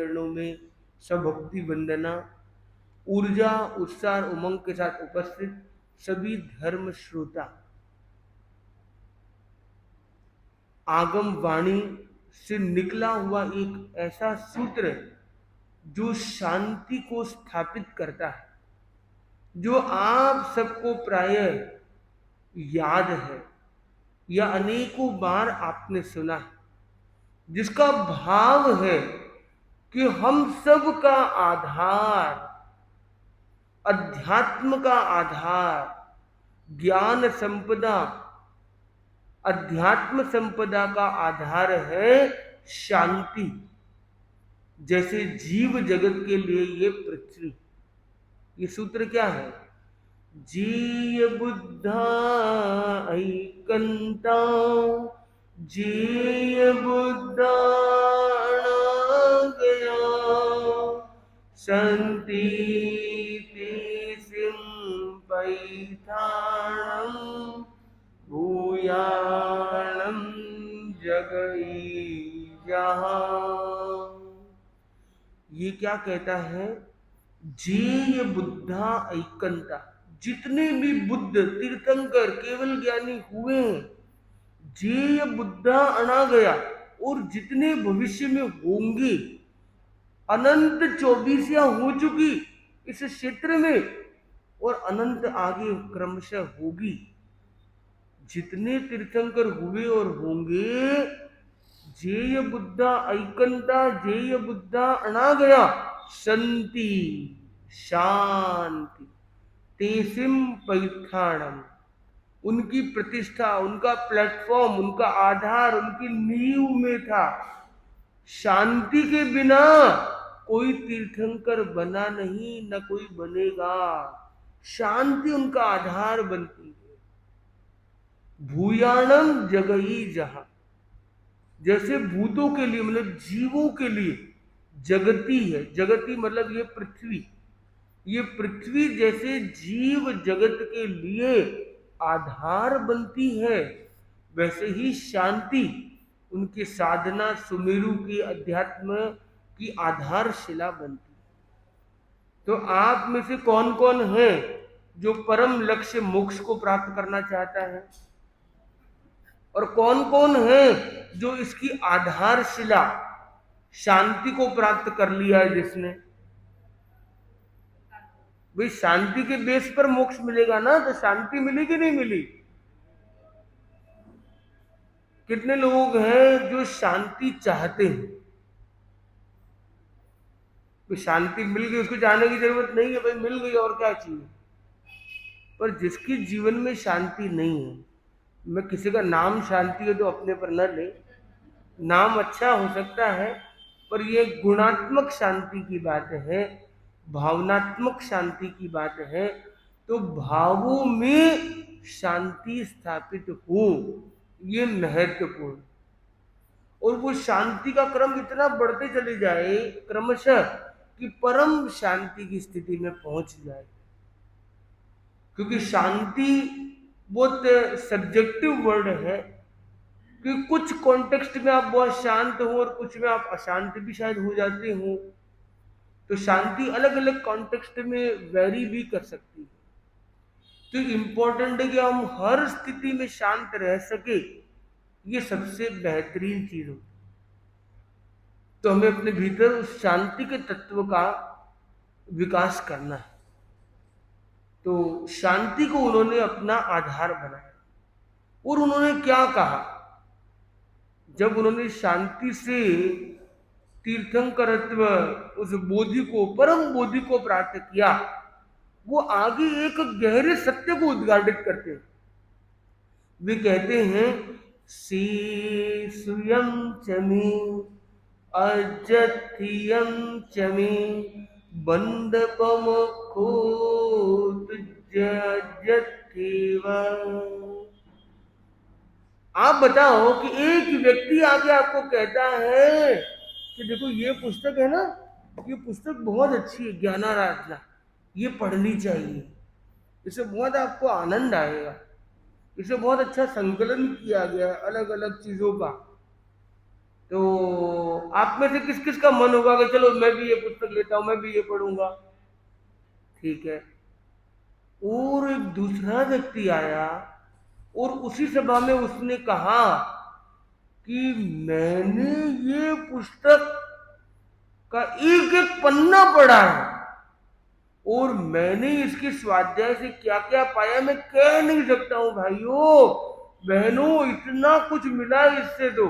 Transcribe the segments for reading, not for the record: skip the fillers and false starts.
चरणों में स्वभक्ति वंदना। ऊर्जा उत्साह और उमंग के साथ उपस्थित सभी धर्म श्रोता, आगम वाणी से निकला हुआ एक ऐसा सूत्र जो शांति को स्थापित करता है, जो आप सबको प्रायः याद है या अनेकों बार आपने सुना है, जिसका भाव है कि हम सब का आधार, अध्यात्म का आधार, ज्ञान संपदा, अध्यात्म संपदा का आधार है शांति। जैसे जीव जगत के लिए ये पृथ्वी, ये सूत्र क्या है? जीय बुद्धा ऐकंता, जीय बुद्धा गया, संति पैथाणम भूयाणम जगई जहां। ये क्या कहता है? जेय बुद्धा ऐकंता, जितने भी बुद्ध तीर्थंकर केवल ज्ञानी हुए हैं, जेय बुद्धा अना गया, और जितने भविष्य में होंगे, अनंत 24 हो चुकी इस क्षेत्र में, और अनंत आगे क्रमशः होगी। जितने तीर्थंकर हुए और होंगे, जेय बुद्धा ऐकंता, जेय बुद्धा अना गया, संति शांति, तेसिम पैथाणम, उनकी प्रतिष्ठा, उनका प्लेटफॉर्म, उनका आधार, उनकी नींव में था। शांति के बिना कोई तीर्थंकर बना नहीं, न कोई बनेगा। शांति उनका आधार बनती है। भूयाणम जगई जहां, जैसे भूतों के लिए, मतलब जीवों के लिए जगती है। जगती मतलब ये पृथ्वी, ये पृथ्वी जैसे जीव जगत के लिए आधार बनती है, वैसे ही शांति उनकी साधना, सुमेरु की अध्यात्म की आधारशिला बनती है। तो आप में से कौन कौन है जो परम लक्ष्य मोक्ष को प्राप्त करना चाहता है, और कौन कौन है जो इसकी आधारशिला शांति को प्राप्त कर लिया है? जिसने भाई शांति के बेस पर मोक्ष मिलेगा ना, तो शांति मिली कि नहीं मिली? कितने लोग हैं जो शांति चाहते हैं? तो शांति मिल गई, उसको जाने की जरूरत नहीं है, भाई मिल गई और क्या चाहिए। पर जिसकी जीवन में शांति नहीं है, मैं किसी का नाम शांति है तो अपने पर न ले, नाम अच्छा हो सकता है, पर यह गुणात्मक शांति की बात है, भावनात्मक शांति की बात है। तो भावों में शांति स्थापित हो, ये महत्वपूर्ण। और वो शांति का क्रम इतना बढ़ते चले जाए क्रमशः कि परम शांति की स्थिति में पहुंच जाए। क्योंकि शांति बहुत सब्जेक्टिव वर्ड है, कि कुछ कॉन्टेक्स्ट में आप बहुत शांत हो और कुछ में आप अशांत भी शायद हो जाते हो। तो शांति अलग अलग कॉन्टेक्स्ट में वेरी भी कर सकती है। तो इम्पोर्टेंट है कि हम हर स्थिति में शांत रह सके, ये सबसे बेहतरीन चीज होती है। तो हमें अपने भीतर उस शांति के तत्व का विकास करना है। तो शांति को उन्होंने अपना आधार बनाया। और उन्होंने क्या कहा? जब उन्होंने शांति से तीर्थंकरत्व, उस बोधि को, परम बोधि को प्राप्त किया, वो आगे एक गहरे सत्य को उद्घाटित करते हैं। वे कहते हैं, सी सुयम चमी अजथियम चमी बंदपम खोत जथिव। आप बताओ कि एक व्यक्ति आके आपको कहता है कि देखो ये पुस्तक है ना, ये पुस्तक बहुत अच्छी है, ज्ञानाराधना, ये पढ़नी चाहिए, इससे बहुत आपको आनंद आएगा, इसे बहुत अच्छा संकलन किया गया है अलग अलग चीजों का। तो आप में से किस किस का मन होगा कि चलो मैं भी ये पुस्तक लेता हूं, मैं भी ये पढ़ूंगा? ठीक है। और एक दूसरा व्यक्ति आया और उसी सभा में उसने कहा कि मैंने ये पुस्तक का एक एक पन्ना पढ़ा है और मैंने इसके स्वाध्याय से क्या क्या पाया मैं कह नहीं सकता हूं भाइयों बहनों, इतना कुछ मिला इससे। तो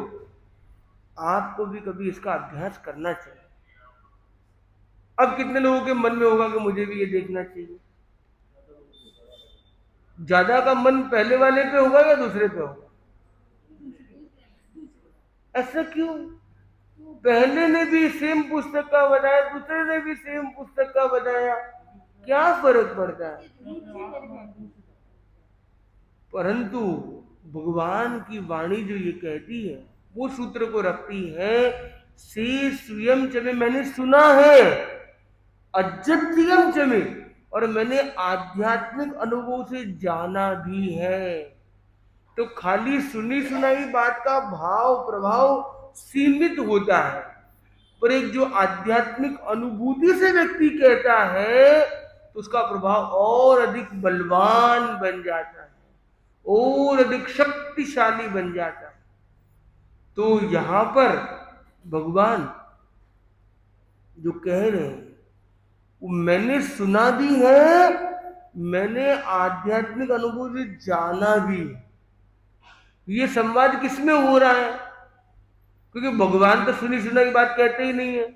आपको भी कभी इसका अभ्यास करना चाहिए। अब कितने लोगों के मन में होगा कि मुझे भी ये देखना चाहिए? ज्यादा का मन पहले वाले पे होगा या दूसरे पे होगा? ऐसा क्यों? पहले ने भी सेम पुस्तक का बताया, दूसरे ने भी सेम पुस्तक का बताया, क्या फर्क पड़ता है? परंतु भगवान की वाणी जो ये कहती है वो सूत्र को रखती है, से स्वयं चमे, मैंने सुना है, अजत्यम चमे, और मैंने आध्यात्मिक अनुभव से जाना भी है। तो खाली सुनी सुनाई बात का भाव प्रभाव सीमित होता है, पर एक जो आध्यात्मिक अनुभूति से व्यक्ति कहता है तो उसका प्रभाव और अधिक बलवान बन जाता है और अधिक शक्तिशाली बन जाता है। तो यहां पर भगवान जो कह रहे हैं वो मैंने सुना भी है, मैंने आध्यात्मिक अनुभव से जाना भी है। ये संवाद किसमें हो रहा है? क्योंकि भगवान तो सुनी सुनाई की बात कहते ही नहीं है।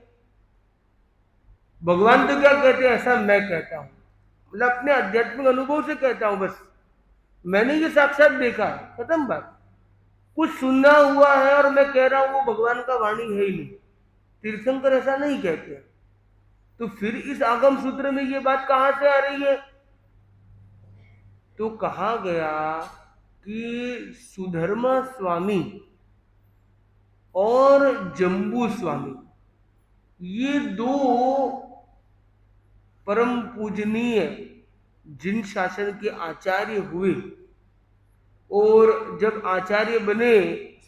भगवान तो क्या कहते हैं, ऐसा मैं कहता हूं, मतलब अपने आध्यात्मिक अनुभव से कहता हूं, बस मैंने ये साक्षात देखा है, खत्म बात। कुछ सुना हुआ है और मैं कह रहा हूं वो भगवान का वाणी है ही नहीं। तीर्थंकर ऐसा नहीं कहते। तो फिर इस आगम सूत्र में ये बात कहां से आ रही है? तो कहा गया कि सुधर्मा स्वामी और जम्बू स्वामी ये दो परम पूजनीय जिन शासन के आचार्य हुए, और जब आचार्य बने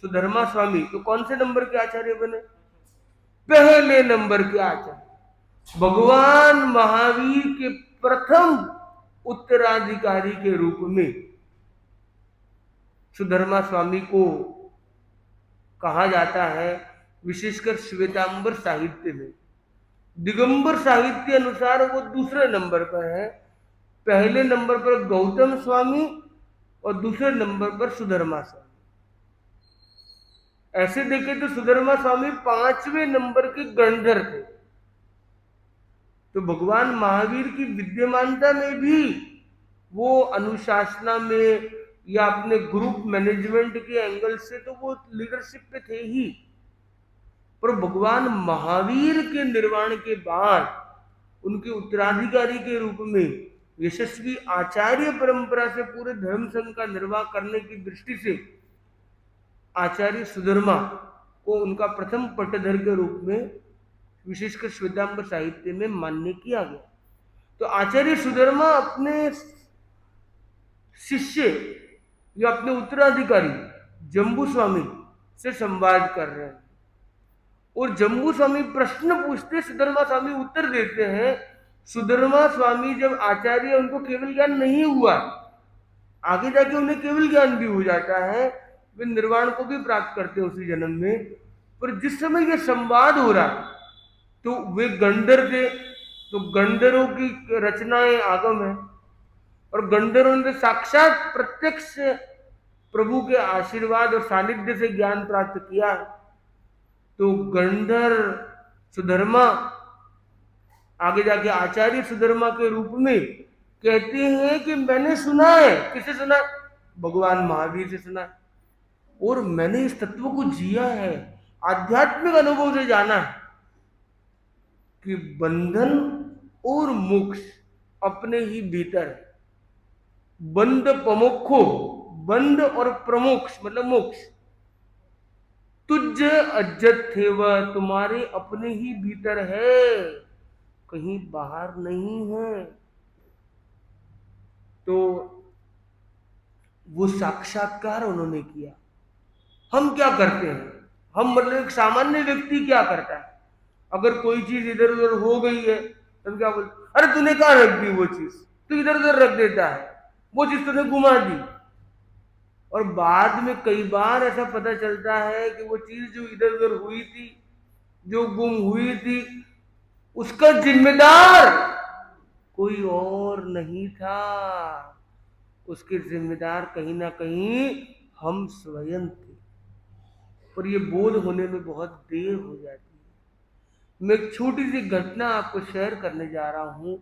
सुधर्मा स्वामी तो कौन से नंबर के आचार्य बने? पहले नंबर के आचार्य, भगवान महावीर के प्रथम उत्तराधिकारी के रूप में सुधर्मा स्वामी को कहा जाता है। विशेषकर श्वेतांबर साहित्य में, दिगंबर साहित्य अनुसार वो दूसरे नंबर पर है। पहले नंबर पर गौतम स्वामी और दूसरे नंबर पर सुधर्मा स्वामी। ऐसे देखे तो सुधर्मा स्वामी 5वें नंबर के गणधर थे। तो भगवान महावीर की विद्यमानता में भी वो अनुशासना में या अपने ग्रुप मैनेजमेंट के एंगल से तो वो लीडरशिप पे थे ही, पर भगवान महावीर के निर्वाण के बाद उनके उत्तराधिकारी के रूप में यशस्वी आचार्य परंपरा से पूरे धर्म संघ का निर्वाह करने की दृष्टि से आचार्य सुधर्मा को उनका प्रथम पट्टधर के रूप में विशेषकर श्वेतांबर साहित्य में मान्य किया गया। तो आचार्य सुधर्मा अपने शिष्य या अपने उत्तराधिकारी जम्बू स्वामी से संवाद कर रहे हैं और जम्बू स्वामी प्रश्न पूछते, सुधर्मा स्वामी उत्तर देते हैं। सुधर्मा स्वामी जब आचार्य, उनको केवल ज्ञान नहीं हुआ, आगे जाके उन्हें केवल ज्ञान भी हो जाता है, वे निर्वाण को भी प्राप्त करते हैं उसी जन्म में। पर जिस समय यह संवाद हो रहा तो वे गंधर थे, तो गंधरों की रचनाएं आगम है और गंधर्वों ने साक्षात प्रत्यक्ष प्रभु के आशीर्वाद और सानिध्य से ज्ञान प्राप्त किया। तो गंधर सुधर्मा आगे जाके आचार्य सुधर्मा के रूप में कहते हैं कि मैंने सुना है। किसे सुना? भगवान महावीर से सुना है और मैंने इस तत्व को जिया है, आध्यात्मिक अनुभव से जाना है कि बंधन और मोक्ष अपने ही भीतर है। बंध प्रमोक्षो, बंध और प्रमोक्ष मतलब मोक्ष, तुझ अज्जत थे वह, तुम्हारे अपने ही भीतर है, कहीं बाहर नहीं है। तो वो साक्षात्कार उन्होंने किया। हम क्या करते हैं? हम मतलब एक सामान्य व्यक्ति क्या करता है, अगर कोई चीज इधर उधर हो गई है तो क्या बोलते, अरे तूने कहाँ रख दी वो चीज, तू इधर उधर रख देता है, वो चीज तूने घुमा दी। और बाद में कई बार ऐसा पता चलता है कि वो चीज जो इधर उधर हुई थी, जो गुम हुई थी, उसका जिम्मेदार कोई और नहीं था, उसके जिम्मेदार कहीं ना कहीं हम स्वयं थे। और ये बोध होने में बहुत देर हो जाती है। मैं एक छोटी सी घटना आपको शेयर करने जा रहा हूं।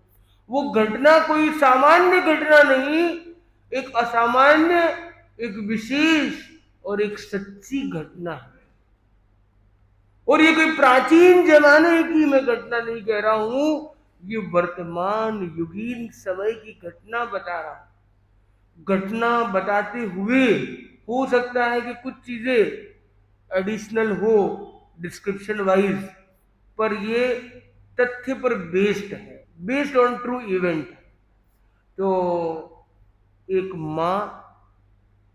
वो घटना कोई सामान्य घटना नहीं, एक असामान्य, एक विशेष और एक सच्ची घटना है। और ये कोई प्राचीन जमाने की मैं घटना नहीं कह रहा हूं, ये वर्तमान युगीन समय की घटना बता रहा हूं। घटना बताते हुए हो सकता है कि कुछ चीजें एडिशनल हो डिस्क्रिप्शन वाइज, पर ये तथ्य पर बेस्ड है, बेस्ड ऑन ट्रू इवेंट। तो एक माँ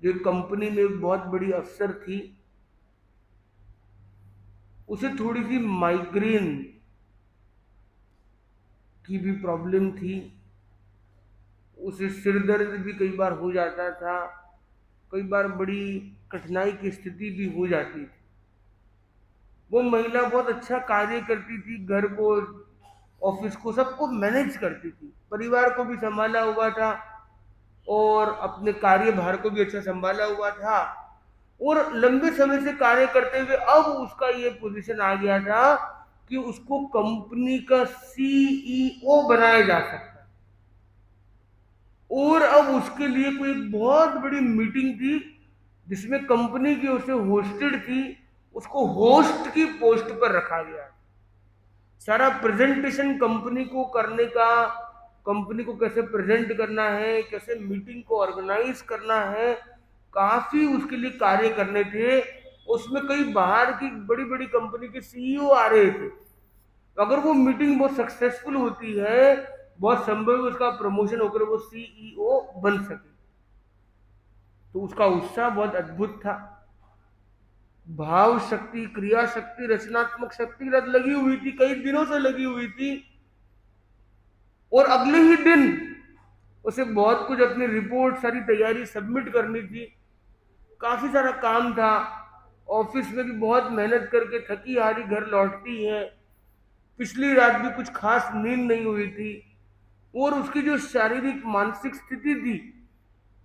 जो कंपनी में बहुत बड़ी अफसर थी, उसे थोड़ी सी माइग्रेन की भी प्रॉब्लम थी, उसे सिर दर्द भी कई बार हो जाता था, कई बार बड़ी कठिनाई की स्थिति भी हो जाती थी। वो महिला बहुत अच्छा कार्य करती थी, घर को, ऑफिस को, सबको मैनेज करती थी, परिवार को भी संभाला हुआ था और अपने कार्यभार को भी अच्छा संभाला हुआ था। और लंबे समय से कार्य करते हुए अब उसका ये पोजीशन आ गया था कि उसको कंपनी का सीईओ बनाया जा सकता है। और अब उसके लिए कोई एक बहुत बड़ी मीटिंग थी जिसमें कंपनी की ओर से होस्टेड थी, उसको होस्ट की पोस्ट पर रखा गया। सारा प्रेजेंटेशन कंपनी को करने का, कंपनी को कैसे प्रेजेंट करना है, कैसे मीटिंग को ऑर्गेनाइज करना है, काफी उसके लिए कार्य करने थे। उसमें कई बाहर की बड़ी बड़ी कंपनी के सीईओ आ रहे थे। अगर वो मीटिंग बहुत सक्सेसफुल होती है, बहुत संभव है उसका प्रमोशन होकर वो सीईओ बन सके। तो उसका उत्साह बहुत अद्भुत था, भाव शक्ति, क्रिया शक्ति, रचनात्मक शक्ति लगी हुई थी, कई दिनों से लगी हुई थी। और अगले ही दिन उसे बहुत कुछ, अपनी रिपोर्ट, सारी तैयारी सबमिट करनी थी, काफी सारा काम था। ऑफिस में भी बहुत मेहनत करके थकी हारी घर लौटती है, पिछली रात भी कुछ खास नींद नहीं हुई थी। और उसकी जो शारीरिक मानसिक स्थिति थी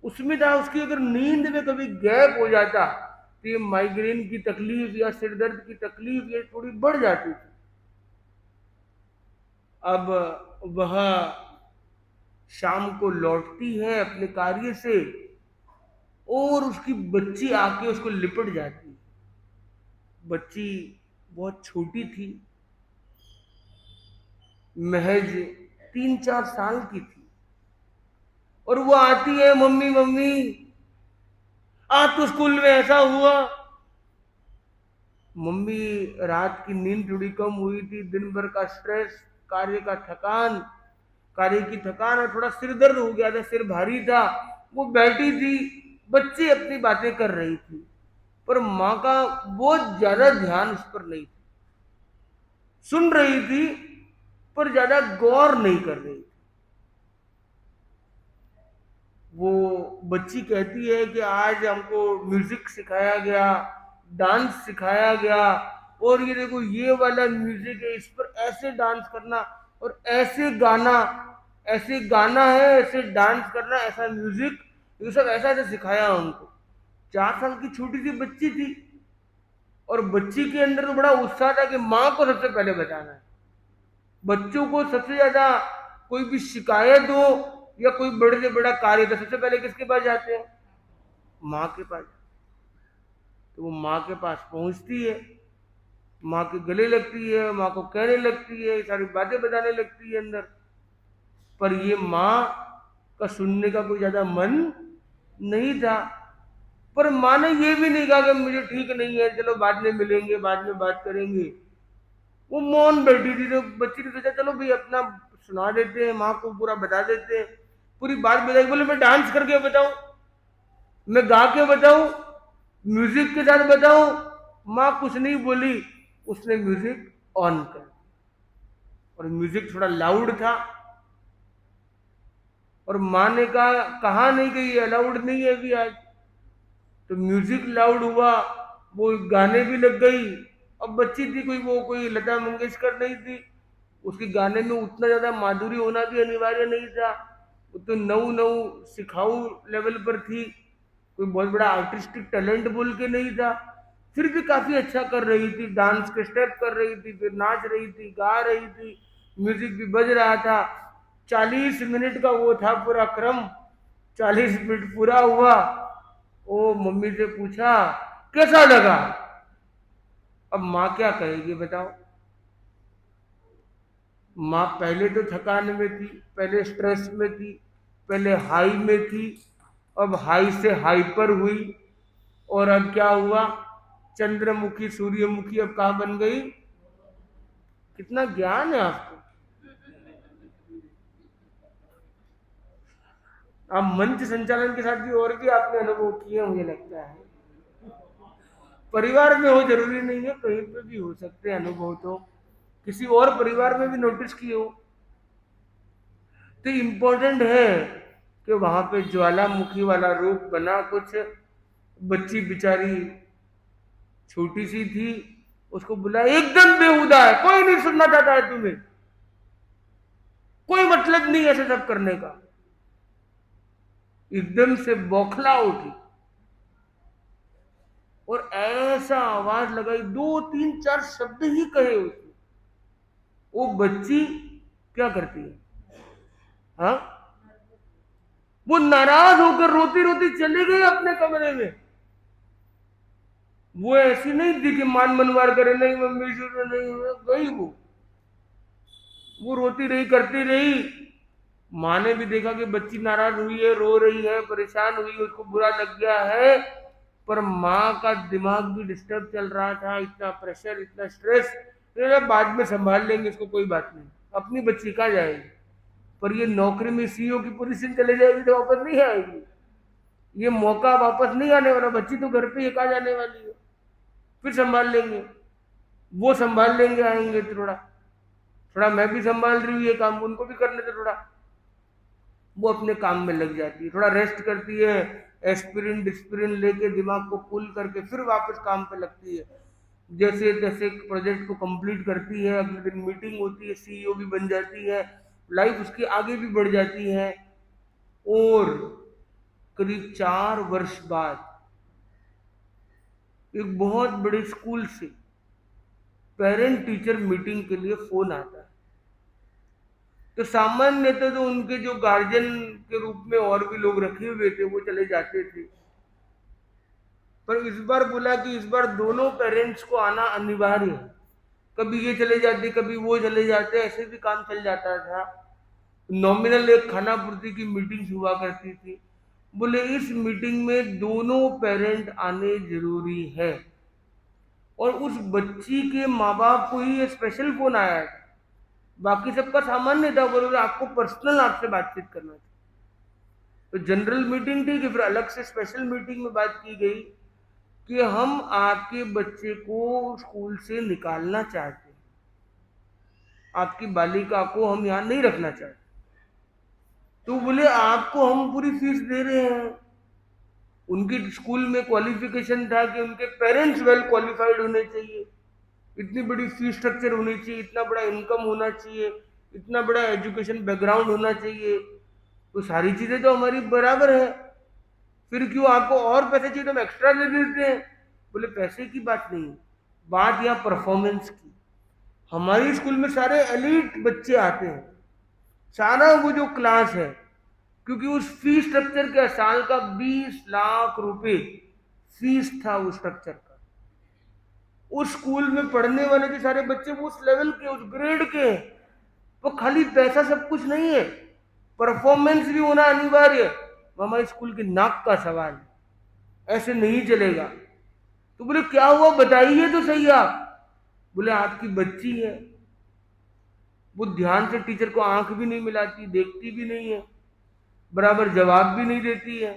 उसमें था, उसकी अगर नींद में कभी गैप हो जाता तो ये माइग्रेन की तकलीफ या सिर दर्द की तकलीफ ये थोड़ी बढ़ जाती थी। अब वह शाम को लौटती है अपने कार्य से और उसकी बच्ची आके उसको लिपट जाती है। बच्ची बहुत छोटी थी, महज 3-4 साल की थी। और वो आती है, मम्मी मम्मी आज तो स्कूल में ऐसा हुआ। मम्मी, रात की नींद थोड़ी कम हुई थी, दिन भर का स्ट्रेस, कार्य का थकान, कार्य की थकान और थोड़ा सिर दर्द हो गया था, सिर भारी था। वो बैठी थी, बच्ची अपनी बातें कर रही थी, पर माँ का बहुत ज्यादा ध्यान उस पर नहीं था। सुन रही थी पर ज्यादा गौर नहीं कर रही थी। वो बच्ची कहती है कि आज हमको म्यूजिक सिखाया गया, डांस सिखाया गया, और ये देखो ये वाला म्यूजिक है, इस पर ऐसे डांस करना और ऐसे गाना, ऐसे गाना है, ऐसे डांस करना, ऐसा म्यूजिक, ये सब ऐसा ऐसा सिखाया हमको। 4 साल की छोटी सी बच्ची थी और बच्ची के अंदर तो बड़ा उत्साह था कि माँ को सबसे पहले बताना है। बच्चों को सबसे ज्यादा कोई भी शिकायत हो या कोई बड़े से बड़ा कार्य तो सबसे पहले किसके पास जाते हैं? माँ के पास। तो वो माँ के पास पहुंचती है, माँ के गले लगती है, माँ को कहने लगती है, सारी बातें बताने लगती है अंदर। पर ये माँ का सुनने का कोई ज्यादा मन नहीं था। पर माँ ने ये भी नहीं कहा कि मुझे ठीक नहीं है, चलो बाद में मिलेंगे, बाद में बात करेंगे। वो मौन बैठी थी। तो बच्ची ने सोचा चलो भाई अपना सुना देते हैं, माँ को पूरा बता देते हैं। पूरी बात बताई। बोले मैं डांस करके बताऊं, मैं गा के बताऊं, म्यूजिक के साथ बताऊं, माँ कुछ नहीं बोली, उसने म्यूजिक ऑन कर दिया। और म्यूजिक थोड़ा लाउड था, और माँ ने कहा नहीं कि ये अलाउड नहीं है अभी आज। तो म्यूजिक लाउड हुआ, वो गाने भी लग गई। अब बच्ची थी कोई, वो कोई लता मंगेशकर नहीं थी, उसके गाने में उतना ज्यादा माधुरी होना भी अनिवार्य नहीं था। वो तो नऊ नऊ सिखाऊ लेवल पर थी, कोई बहुत बड़ा आर्टिस्टिक टैलेंट बोल के नहीं था। फिर भी काफी अच्छा कर रही थी, डांस के स्टेप कर रही थी, फिर नाच रही थी, गा रही थी, म्यूजिक भी बज रहा था। 40 मिनट का वो था पूरा क्रम। 40 मिनट पूरा हुआ, ओ मम्मी से पूछा कैसा लगा। अब माँ क्या कहेगी बताओ। माँ पहले तो थकान में थी, पहले स्ट्रेस में थी, पहले हाई में थी, अब हाई से हाइपर हुई, और अब क्या हुआ, चंद्रमुखी सूर्यमुखी अब कहाँ बन गई। कितना ज्ञान है आपको। आप मंच संचालन के साथ भी और भी आपने अनुभव किए मुझे लगता है। परिवार में हो जरूरी नहीं है, कहीं पे भी हो सकते हैं अनुभव, तो किसी और परिवार में भी नोटिस किए हो। तो इम्पोर्टेंट है कि वहां पे ज्वालामुखी वाला रूप बना कुछ। बच्ची बेचारी छोटी सी थी, उसको बुलाया, एकदम बेहुदा है, कोई नहीं सुनना चाहता है तुम्हें, कोई मतलब नहीं ऐसे सब करने का। एकदम से बौखला उठी और ऐसा आवाज लगाई, 2 3 4 शब्द ही कहे उसने। वो बच्ची क्या करती है, हाँ, वो नाराज होकर रोती रोती चली गई अपने कमरे में। वो ऐसी नहीं थी कि मान मनवार करे, नहीं मम्मी शुरू नहीं गई, वो रोती रही, करती रही। माँ ने भी देखा कि बच्ची नाराज हुई है, रो रही है, परेशान हुई, उसको बुरा लग गया है। पर माँ का दिमाग भी डिस्टर्ब चल रहा था, इतना प्रेशर, इतना स्ट्रेस। बाद में संभाल लेंगे इसको, कोई बात नहीं, अपनी बच्ची कहाँ जाएगी। पर ये नौकरी में सीईओ की पोजीशन चले जाएगी तो वापस नहीं आएगी, ये मौका वापस नहीं आने वाला। बच्ची तो घर पे ही कहाँ जाने वाली है, फिर संभाल लेंगे, वो संभाल लेंगे, आएंगे थोड़ा थोड़ा, मैं भी संभाल रही हूँ ये काम, उनको भी करने दे थोड़ा। वो अपने काम में लग जाती है, थोड़ा रेस्ट करती है, एस्पिरिन डिस्पिरिन लेके दिमाग को कूल करके फिर वापस काम पे लगती है। जैसे जैसे प्रोजेक्ट को कंप्लीट करती है, अगले दिन मीटिंग होती है, सीईओ भी बन जाती है, लाइफ उसकी आगे भी बढ़ जाती है। और करीब 4 वर्ष बाद एक बहुत बड़े स्कूल से पेरेंट टीचर मीटिंग के लिए फोन आता है। तो सामान्य तो उनके जो गार्जियन के रूप में और भी लोग रखे हुए थे वो चले जाते थे, पर इस बार बोला कि इस बार दोनों पेरेंट्स को आना अनिवार्य है। कभी ये चले जाते, कभी वो चले जाते, ऐसे भी काम चल जाता था। नॉमिनल एक खाना पूर्ति की मीटिंग हुआ करती थी। बोले इस मीटिंग में दोनों पेरेंट आने जरूरी है। और उस बच्ची के माँ बाप को ही स्पेशल फोन आया है, बाकी सबका सामान्य था। बोले आपको पर्सनल आपसे बातचीत करना था। तो जनरल मीटिंग थी कि फिर अलग से स्पेशल मीटिंग में बात की गई कि हम आपके बच्चे को स्कूल से निकालना चाहते हैं, आपकी बालिका को हम यहाँ नहीं रखना चाहते। तो बोले आपको हम पूरी फीस दे रहे हैं। उनकी स्कूल में क्वालिफिकेशन था कि उनके पेरेंट्स वेल क्वालिफाइड होने चाहिए, इतनी बड़ी फीस स्ट्रक्चर होनी चाहिए, इतना बड़ा इनकम होना चाहिए, इतना बड़ा एजुकेशन बैकग्राउंड होना चाहिए। तो सारी चीजें तो हमारी बराबर है, फिर क्यों आपको और पैसे चाहिए तो हम एक्स्ट्रा दे देते हैं। बोले पैसे की बात नहीं, बात यहाँ परफॉर्मेंस की। हमारी स्कूल में सारे एलीट बच्चे आते हैं, सारा वो जो क्लास है, क्योंकि उस फीस स्ट्रक्चर के साल का 20 लाख रुपए फीस था उस स्ट्रक्चर का। उस स्कूल में पढ़ने वाले जो सारे बच्चे वो उस लेवल के, उस ग्रेड के। वो खाली पैसा सब कुछ नहीं है, परफॉर्मेंस भी होना अनिवार्य है। हमारे स्कूल की नाक का सवाल है, ऐसे नहीं चलेगा। तो बोले क्या हुआ बताइए तो सही आप। बोले आपकी बच्ची है, वो ध्यान से टीचर को आंख भी नहीं मिलाती, देखती भी नहीं है, बराबर जवाब भी नहीं देती है,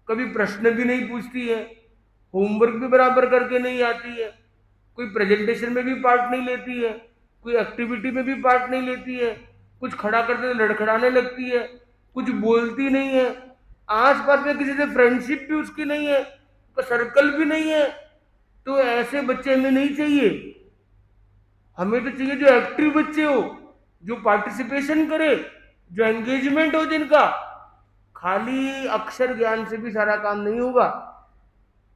कभी प्रश्न भी नहीं पूछती है, होमवर्क भी बराबर करके नहीं आती है, कोई प्रेजेंटेशन में भी पार्ट नहीं लेती है, कोई एक्टिविटी में भी पार्ट नहीं लेती है, कुछ खड़ा करते तो लड़खड़ाने लगती है, कुछ बोलती नहीं है, आसपास में किसी से फ्रेंडशिप भी उसकी नहीं है, सर्कल भी नहीं है। तो ऐसे बच्चे हमें नहीं चाहिए। हमें तो चाहिए जो एक्टिव बच्चे हो, जो पार्टिसिपेशन करे, जो एंगेजमेंट हो जिनका। खाली अक्षर ज्ञान से भी सारा काम नहीं होगा,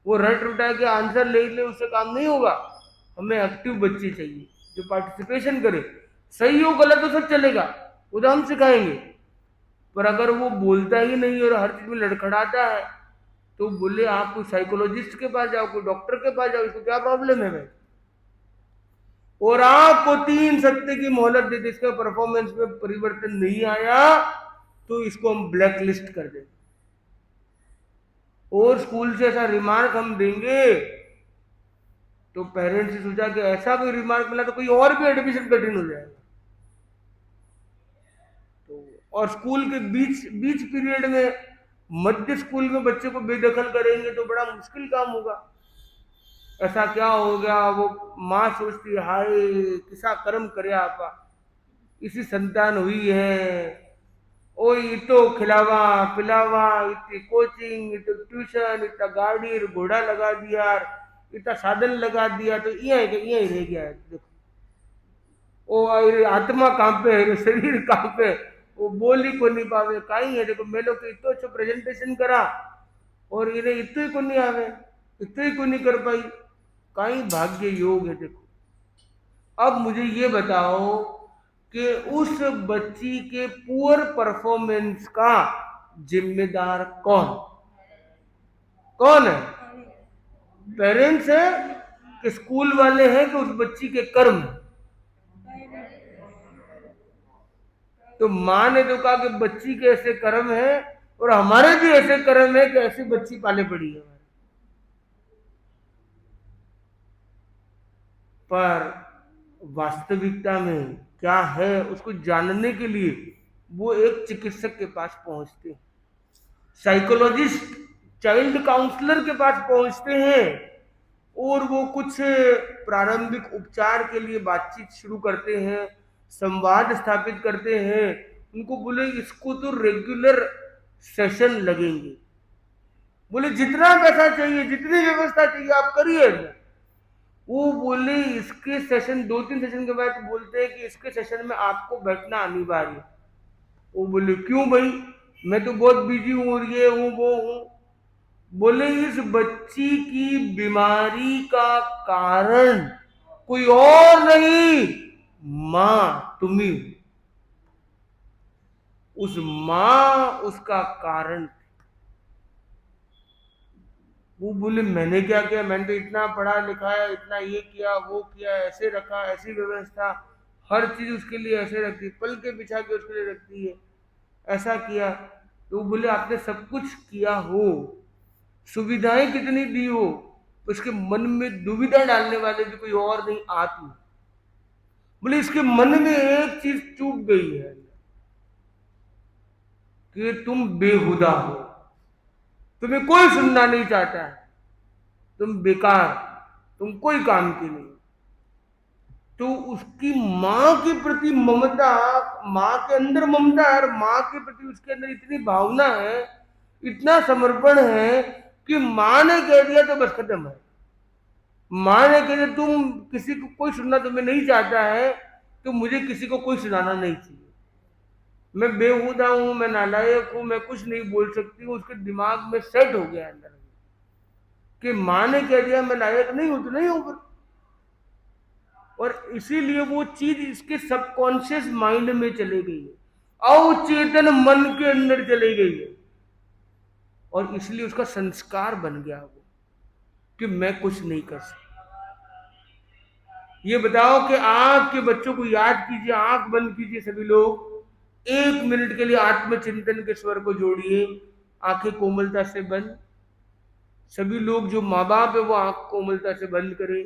वो रट रटा के आंसर ले ले उससे काम नहीं होगा। हमें एक्टिव बच्चे चाहिए जो पार्टिसिपेशन करे। सही हो गलत हो सब चलेगा, वो तो हम सिखाएंगे। पर अगर वो बोलता ही नहीं और हर चीज में लड़खड़ाता है, तो बोले आप कोई साइकोलॉजिस्ट के पास जाओ, कोई डॉक्टर के पास जाओ, इसको क्या प्रॉब्लम है भाई। और आपको 3 सप्ताह की मोहलत देते, इसका परफॉर्मेंस में परिवर्तन नहीं आया तो इसको हम ब्लैक लिस्ट कर देंगे। और स्कूल से ऐसा रिमार्क हम देंगे तो पेरेंट्स ने सोचा कि ऐसा कोई रिमार्क मिला तो कोई और भी एडमिशन कठिन हो जाएगा। तो और स्कूल के बीच बीच पीरियड में, मध्य स्कूल में बच्चे को बेदखल करेंगे तो बड़ा मुश्किल काम होगा। ऐसा क्या हो गया, वो माँ सोचती है हाय किसा कर्म करे आपा, इसी संतान हुई है। ओ इतो खिलावा पिलावा, इतनी कोचिंग, इतो ट्यूशन, इतना गाड़ी घोड़ा लगा दिया, इतना साधन लगा दिया, तो ये रह गया है। देखो ओ आत्मा कहाँ पे है, शरीर कहाँ पे, वो बोल ही को नहीं पावे कहीं है। देखो मैं लोग इतो अच्छो प्रेजेंटेशन करा और इन्हें इतो ही को नहीं आवे, इतो ही को नहीं कर पाई, कहीं भाग्य योग है। देखो अब मुझे ये बताओ कि उस बच्ची के पुअर परफॉर्मेंस का जिम्मेदार कौन कौन है? पेरेंट्स है कि स्कूल वाले हैं कि उस बच्ची के कर्म? तो माँ ने तो कहा कि बच्ची के ऐसे कर्म है और हमारे भी ऐसे कर्म है कि ऐसी बच्ची पाले पड़ी है। पर वास्तविकता में क्या है उसको जानने के लिए वो एक चिकित्सक के पास पहुंचते हैं, साइकोलॉजिस्ट, चाइल्ड काउंसलर के पास पहुंचते हैं और वो कुछ प्रारंभिक उपचार के लिए बातचीत शुरू करते हैं, संवाद स्थापित करते हैं। उनको बोले इसको तो रेगुलर सेशन लगेंगे, बोले जितना पैसा चाहिए जितनी व्यवस्था चाहिए आप करिए। वो बोले इसके सेशन 2-3 सेशन के बाद बोलते हैं कि इसके सेशन में आपको बैठना अनिवार्य है। वो बोले क्यों भाई, मैं तो बहुत बिजी हूँ और ये हूँ वो हूँ। बोले इस बच्ची की बीमारी का कारण कोई और नहीं, माँ तुम्ही। उस माँ उसका कारण। वो बोले मैंने क्या किया, मैंने तो इतना पढ़ा लिखा है, इतना ये किया वो किया, ऐसे रखा, ऐसी व्यवस्था, हर चीज उसके लिए ऐसे रखती, पल के बिछा के उसके लिए रखती है, ऐसा किया। तो वो बोले आपने सब कुछ किया हो, सुविधाएं कितनी दी हो, उसके मन में दुविधा डालने वाले भी कोई और नहीं, आत्म। बोले इसके मन में एक चीज चूक गई है कि तुम बेहुदा हो, तुम्हें कोई सुनना नहीं चाहता है, तुम बेकार, तुम कोई काम की नहीं। तो उसकी माँ के प्रति ममता, माँ के अंदर ममता है और माँ के प्रति उसके अंदर इतनी भावना है, इतना समर्पण है कि माँ ने कह दिया तो बस खत्म है। माँ ने कह दिया तुम किसी को कोई सुनना तुम्हें नहीं चाहता है तो मुझे किसी को कोई सुनाना नहीं चाहिए, मैं बेहुदा हूं, मैं नालायक हूं, मैं कुछ नहीं बोल सकती हूँ। उसके दिमाग में सेट हो गया अंदर कि माँ ने कह दिया मैं लायक नहीं हूं तो नहीं हूं फिर। और इसीलिए वो चीज इसके सबकॉन्शियस माइंड में चली गई है, अवचेतन मन के अंदर चली गई है, और इसलिए उसका संस्कार बन गया वो कि मैं कुछ नहीं कर सकता। ये बताओ कि आपके बच्चों को याद कीजिए, आंख बंद कीजिए सभी लोग, 1 मिनट के लिए आत्मचिंतन के स्वर को जोड़िए, आंखें कोमलता से बंद। सभी लोग जो माँ बाप है वो आंख कोमलता से बंद करें,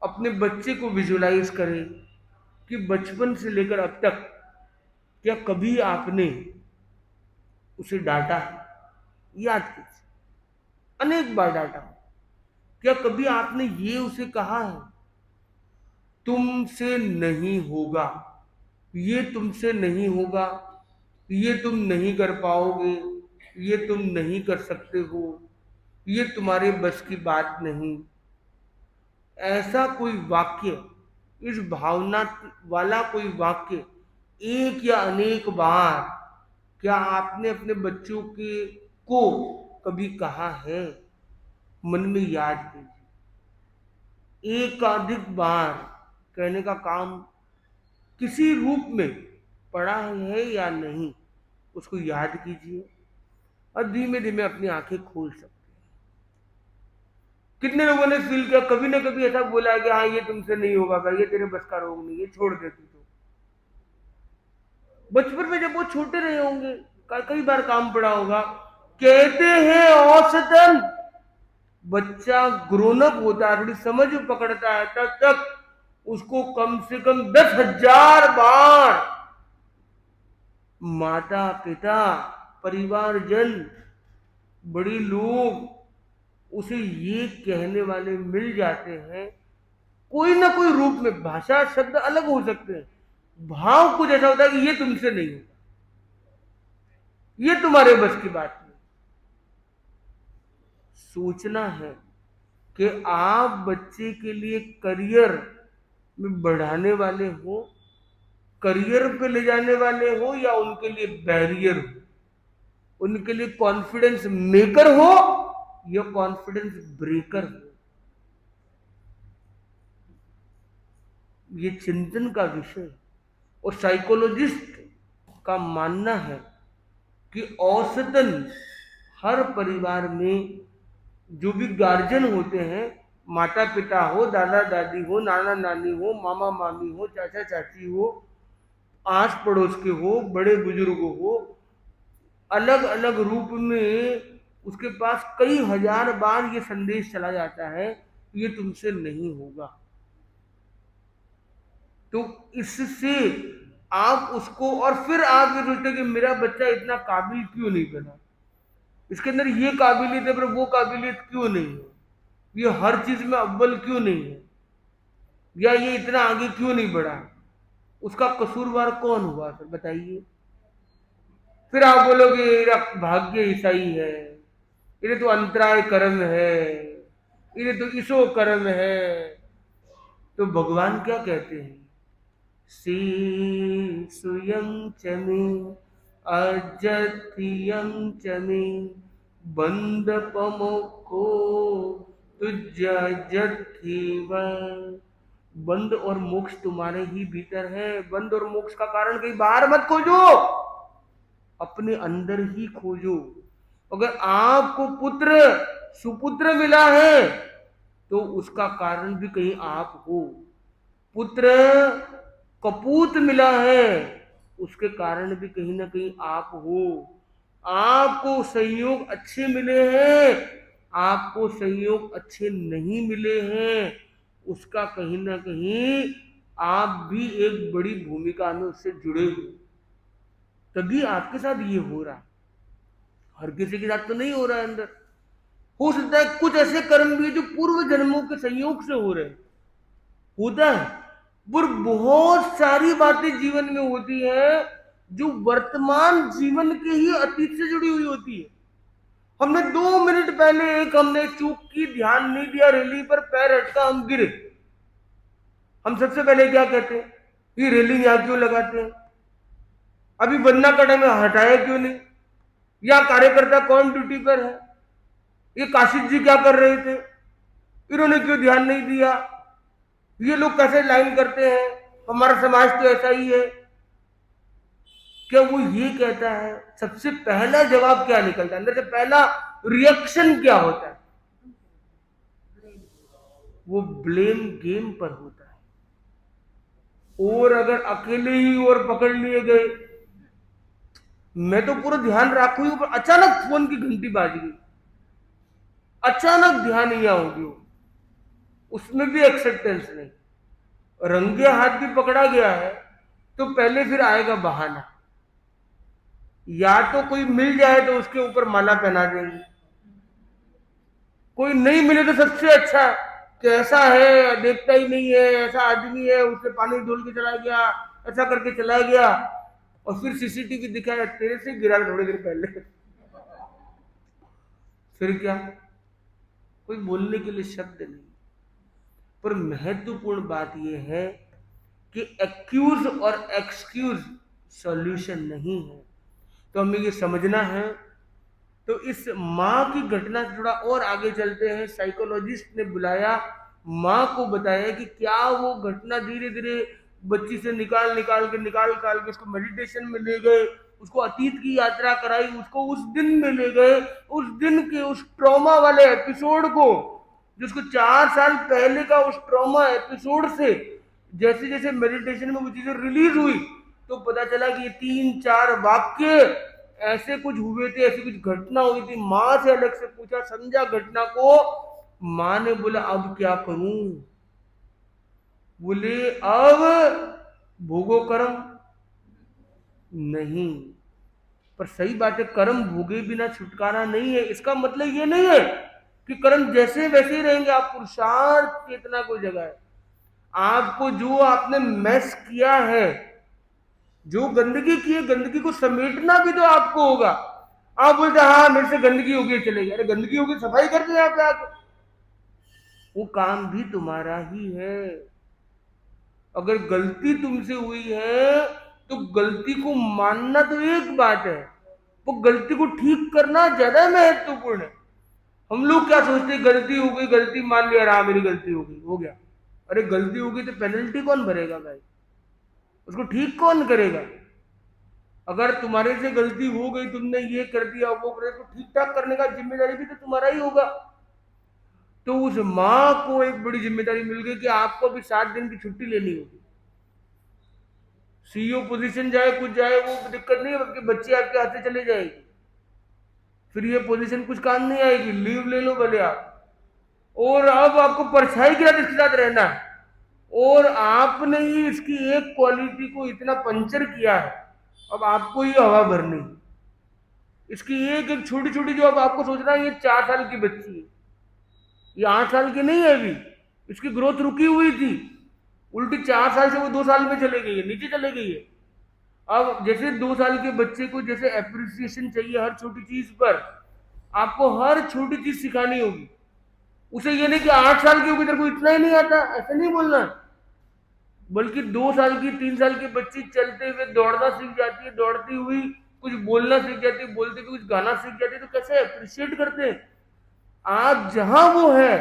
अपने बच्चे को विजुलाइज करें कि बचपन से लेकर अब तक क्या कभी आपने उसे डांटा है? याद कीजिए, अनेक बार डांटा। क्या कभी आपने ये उसे कहा है तुमसे नहीं होगा, ये तुमसे नहीं होगा, ये तुम नहीं कर पाओगे, ये तुम नहीं कर सकते हो, ये तुम्हारे बस की बात नहीं, ऐसा कोई वाक्य, इस भावना वाला कोई वाक्य एक या अनेक बार क्या आपने अपने बच्चों के को कभी कहा है? मन में याद कीजिए, एकाधिक बार कहने का काम किसी रूप में पड़ा है या नहीं, उसको याद कीजिए और धीमे धीमे अपनी आंखें खोल सकते हैं। कितने लोगों ने फील किया, कभी ना कभी ऐसा बोला है कि हाँ ये तुमसे नहीं होगा भाई, ये तेरे बस का रोग नहीं है, छोड़ दे तू। तो बचपन में जब वो छोटे रहे होंगे, कई बार काम पड़ा होगा। कहते हैं औसतन बच्चा ग्रोन अप होता है, थोड़ी समझ पकड़ता है, तब तक उसको कम से कम 10,000 बार माता पिता, परिवारजन, बड़ी लोग उसे ये कहने वाले मिल जाते हैं, कोई ना कोई रूप में। भाषा शब्द अलग हो सकते हैं, भाव कुछ ऐसा होता है कि ये तुमसे नहीं होगा, ये तुम्हारे बस की बात नहीं। सोचना है कि आप बच्चे के लिए करियर में बढ़ाने वाले हो, करियर पे ले जाने वाले हो, या उनके लिए बैरियर हो, उनके लिए कॉन्फिडेंस मेकर हो या कॉन्फिडेंस ब्रेकर हो। ये चिंतन का विषय। और साइकोलॉजिस्ट का मानना है कि औसतन हर परिवार में जो भी गार्जियन होते हैं, माता पिता हो, दादा दादी हो, नाना नानी हो, मामा मामी हो, चाचा चाची हो, आस पड़ोस के हो, बड़े बुजुर्ग हो, अलग अलग रूप में उसके पास कई हजार बार ये संदेश चला जाता है, ये तुमसे नहीं होगा। तो इससे आप उसको, और फिर आप ये सोचते कि मेरा बच्चा इतना काबिल क्यों नहीं बना, इसके अंदर ये काबिलियत है पर वो काबिलियत क्यों नहीं है, ये हर चीज में अव्वल क्यों नहीं है, या ये इतना आगे क्यों नहीं बढ़ा, उसका कसूरवार कौन हुआ? फिर बताइए। फिर आप बोलोगे मेरा भाग्य ऐसा ही है, इन्हें तो अंतराय कर्म है, इन्हें तो इसो कर्म है। तो भगवान क्या कहते हैं? से सुयं च मे अजथियं च मे बंद पमोको तुझ्य जथेव। बंद और मोक्ष तुम्हारे ही भीतर है। बंद और मोक्ष का कारण कहीं बाहर मत खोजो, अपने अंदर ही खोजो। अगर आपको पुत्र सुपुत्र मिला है तो उसका कारण भी कहीं आप हो। पुत्र कपूत मिला है, उसके कारण भी कहीं ना कहीं आप हो। आपको संयोग अच्छे मिले हैं, आपको संयोग अच्छे नहीं मिले हैं, उसका कहीं ना कहीं आप भी एक बड़ी भूमिका में उससे जुड़े हो, तभी आपके साथ ये हो रहा। हर किसी के साथ तो नहीं हो रहा है। अंदर हो सकता है कुछ ऐसे कर्म भी जो पूर्व जन्मों के संयोग से हो रहे हैं, होता है। पर बहुत सारी बातें जीवन में होती है जो वर्तमान जीवन के ही अतीत से जुड़ी हुई होती है। हमने 2 मिनट पहले हमने चूक की, ध्यान नहीं दिया, रेलिंग पर पैर अटका, हम गिरे। हम सबसे पहले क्या कहते हैं? ये रेलिंग यहां क्यों लगाते हैं? अभी बनना कटा में हटाया क्यों नहीं? या कार्यकर्ता कौन ड्यूटी पर है? ये काशिद जी क्या कर रहे थे? इन्होंने क्यों ध्यान नहीं दिया? ये लोग कैसे लाइन करते हैं? हमारा समाज तो ऐसा ही है। क्या वो ये कहता है? सबसे पहला जवाब क्या निकलता है अंदर से? पहला रिएक्शन क्या होता है? वो ब्लेम गेम पर होता है। और अगर अकेले ही और पकड़ लिए गए, मैं तो पूरा ध्यान रखू ही, पर अचानक फोन की घंटी बाज गई, अचानक ध्यान नहीं होगी, उसमें भी एक्सेप्टेंस नहीं। रंगे हाथ भी पकड़ा गया है तो पहले फिर आएगा बहाना, या तो कोई मिल जाए तो उसके ऊपर माला पहना देंगे, कोई नहीं मिले तो सबसे अच्छा कैसा है देखता ही नहीं है, ऐसा आदमी है, उससे पानी डोल के चला गया, ऐसा करके चला गया, और फिर सीसीटीवी दिखाया तेरे से गिरा थोड़ी देर पहले। फिर क्या? कोई बोलने के लिए शब्द नहीं। पर महत्वपूर्ण बात यह है कि एक्यूज और एक्सक्यूज सॉल्यूशन नहीं है। तो हमें ये समझना है। तो इस माँ की घटना से थोड़ा और आगे चलते हैं। साइकोलॉजिस्ट ने बुलाया, माँ को बताया कि क्या वो घटना धीरे धीरे बच्ची से निकाल निकाल के उसको मेडिटेशन में ले गए, उसको अतीत की यात्रा कराई, उसको उस दिन में ले गए, उस दिन के उस ट्रॉमा वाले एपिसोड को, जिसको 4 साल पहले का उस ट्रॉमा एपिसोड से जैसे जैसे मेडिटेशन में वो चीजें रिलीज हुई, तो पता चला कि ये 3-4 वाक्य ऐसे कुछ हुए थे, ऐसी कुछ घटना हुई थी। माँ से अलग से पूछा, समझा घटना को। माँ ने बोला अब क्या करूं? बोले अब भोगो कर्म। नहीं, पर सही बात है, कर्म भोगे बिना छुटकारा नहीं है। इसका मतलब ये नहीं है कि कर्म जैसे वैसे ही रहेंगे। आप पुरुषार्थ चेतना को जगाए। आपको जो आपने मैस किया है, जो गंदगी की है, गंदगी को समेटना भी तो आपको होगा। आप बोलते हाँ मेरे से गंदगी होगी चलेगी, अरे गंदगी होगी सफाई कर दो यहाँ पे आके, वो काम भी तुम्हारा ही है। अगर गलती तुमसे हुई है तो गलती को मानना तो एक बात है, वो गलती को ठीक करना ज्यादा महत्वपूर्ण है। हम लोग क्या सोचते हैं, गलती हो गई, गलती मान लिया, रहा मेरी गलती हो गई, हो गया। अरे गलती हो गई तो पेनल्टी कौन भरेगा भाई? उसको ठीक कौन करेगा? अगर तुम्हारे से गलती हो गई, तुमने ये कर दिया वो कर दिया, तो ठीक ठाक करने का जिम्मेदारी भी तो तुम्हारा ही होगा। तो उस माँ को एक बड़ी जिम्मेदारी मिल गई कि आपको भी 7 दिन की छुट्टी लेनी होगी। सीईओ पोजीशन जाए कुछ जाए वो दिक्कत नहीं है, बल्कि बच्चे आपके हाथ से चले जाएगी, फिर ये पोजीशन कुछ काम नहीं आएगी, लीव ले लो भले आप। और अब आपको परछाई के साथ इसके साथ रहना है, और आपने ही इसकी एक क्वालिटी को इतना पंचर किया है, अब आपको ही हवा भरनी। इसकी एक एक छोटी छोटी जो अब आपको सोचना है, ये 4 साल की बच्ची है, ये 8 साल की नहीं है अभी, इसकी ग्रोथ रुकी हुई थी, उल्टी 4 साल से वो 2 साल में चले गई है, नीचे चले गई है। अब जैसे 2 साल के बच्चे को जैसे एप्रिसिएशन चाहिए हर छोटी चीज पर, आपको हर छोटी चीज सिखानी होगी। उसे ये नहीं कि 8 साल की होगी तेरे को इतना ही नहीं आता, ऐसा नहीं बोलना। बल्कि 2 साल की 3 साल की बच्ची चलते हुए दौड़ना सीख जाती है, दौड़ती हुई कुछ बोलना सीख जाती है, बोलते हुए कुछ गाना सीख जाती है, तो कैसे अप्रिशिएट करते हैं। आज जहां वो है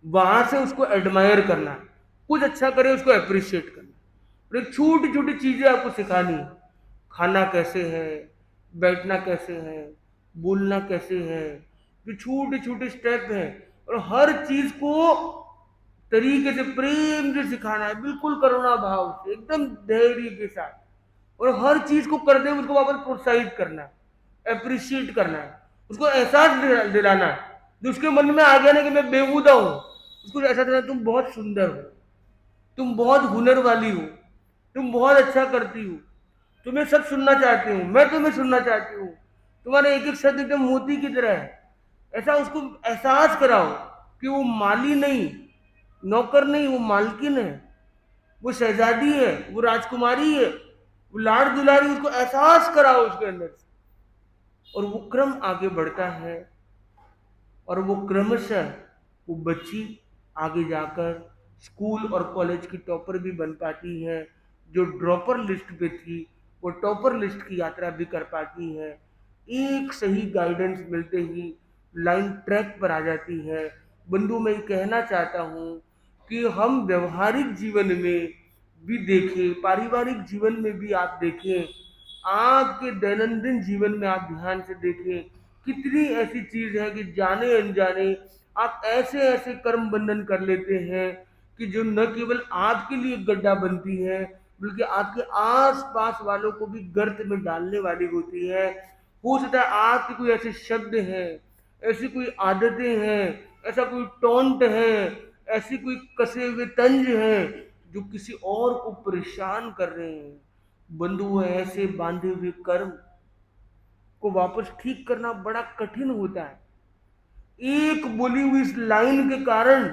वहां से उसको एडमायर करना, कुछ अच्छा करे उसको अप्रिशिएट करना, और एक छोटी छोटी चीजें आपको सिखानी है। खाना कैसे है, बैठना कैसे है, बोलना कैसे है, जो छोटे छोटे स्टेप हैं, और हर चीज को तरीके से प्रेम से सिखाना है, बिल्कुल करुणा भाव से, एकदम धैर्य के साथ, और हर चीज को करते हुए उसको वापस प्रोत्साहित करना है, अप्रिशिएट करना है, उसको एहसास दिलाना है। जो उसके मन में आ गया ना कि मैं बेहूदा हूं, उसको ऐसा दिलाना तुम बहुत सुंदर हो, तुम बहुत हुनर वाली हो, तुम बहुत अच्छा करती हो, तुम्हें सब सुनना चाहती हूँ, मैं तुम्हें सुनना चाहती हूँ, तुम्हारे एक एक शब्द एकदम मोती की तरह है। ऐसा उसको एहसास कराओ कि वो माली नहीं, नौकर नहीं, वो मालकिन है, वो शहजादी है, वो राजकुमारी है, वो लाड़ दुलारी, उसको एहसास कराओ उसके अंदर से, और वो क्रम आगे बढ़ता है, और वो क्रमशः वो बच्ची आगे जाकर स्कूल और कॉलेज की टॉपर भी बन पाती है। जो ड्रॉपर लिस्ट पे थी वो टॉपर लिस्ट की यात्रा भी कर पाती है। एक सही गाइडेंस मिलते ही लाइन ट्रैक पर आ जाती है। बंधु, मैं ये कहना चाहता हूँ कि हम व्यवहारिक जीवन में भी देखें, पारिवारिक जीवन में भी आप देखें, आपके दैनंदिन जीवन में आप ध्यान से देखें, कितनी ऐसी चीज है कि जाने अनजाने आप ऐसे ऐसे कर्म बंधन कर लेते हैं कि जो न केवल आपके लिए गड्ढा बनती है, बल्कि आपके आस पास वालों को भी गर्त में डालने वाली होती है। हो सकता है आपके कोई ऐसे शब्द हैं, ऐसी कोई आदतें हैं, ऐसा कोई टोंट है, ऐसी कोई कसे हुए तंज हैं जो किसी और को परेशान कर रहे हैं। बंधु, ऐसे बांधे हुए कर्म को वापस ठीक करना बड़ा कठिन होता है। एक बोली हुई इस लाइन के कारण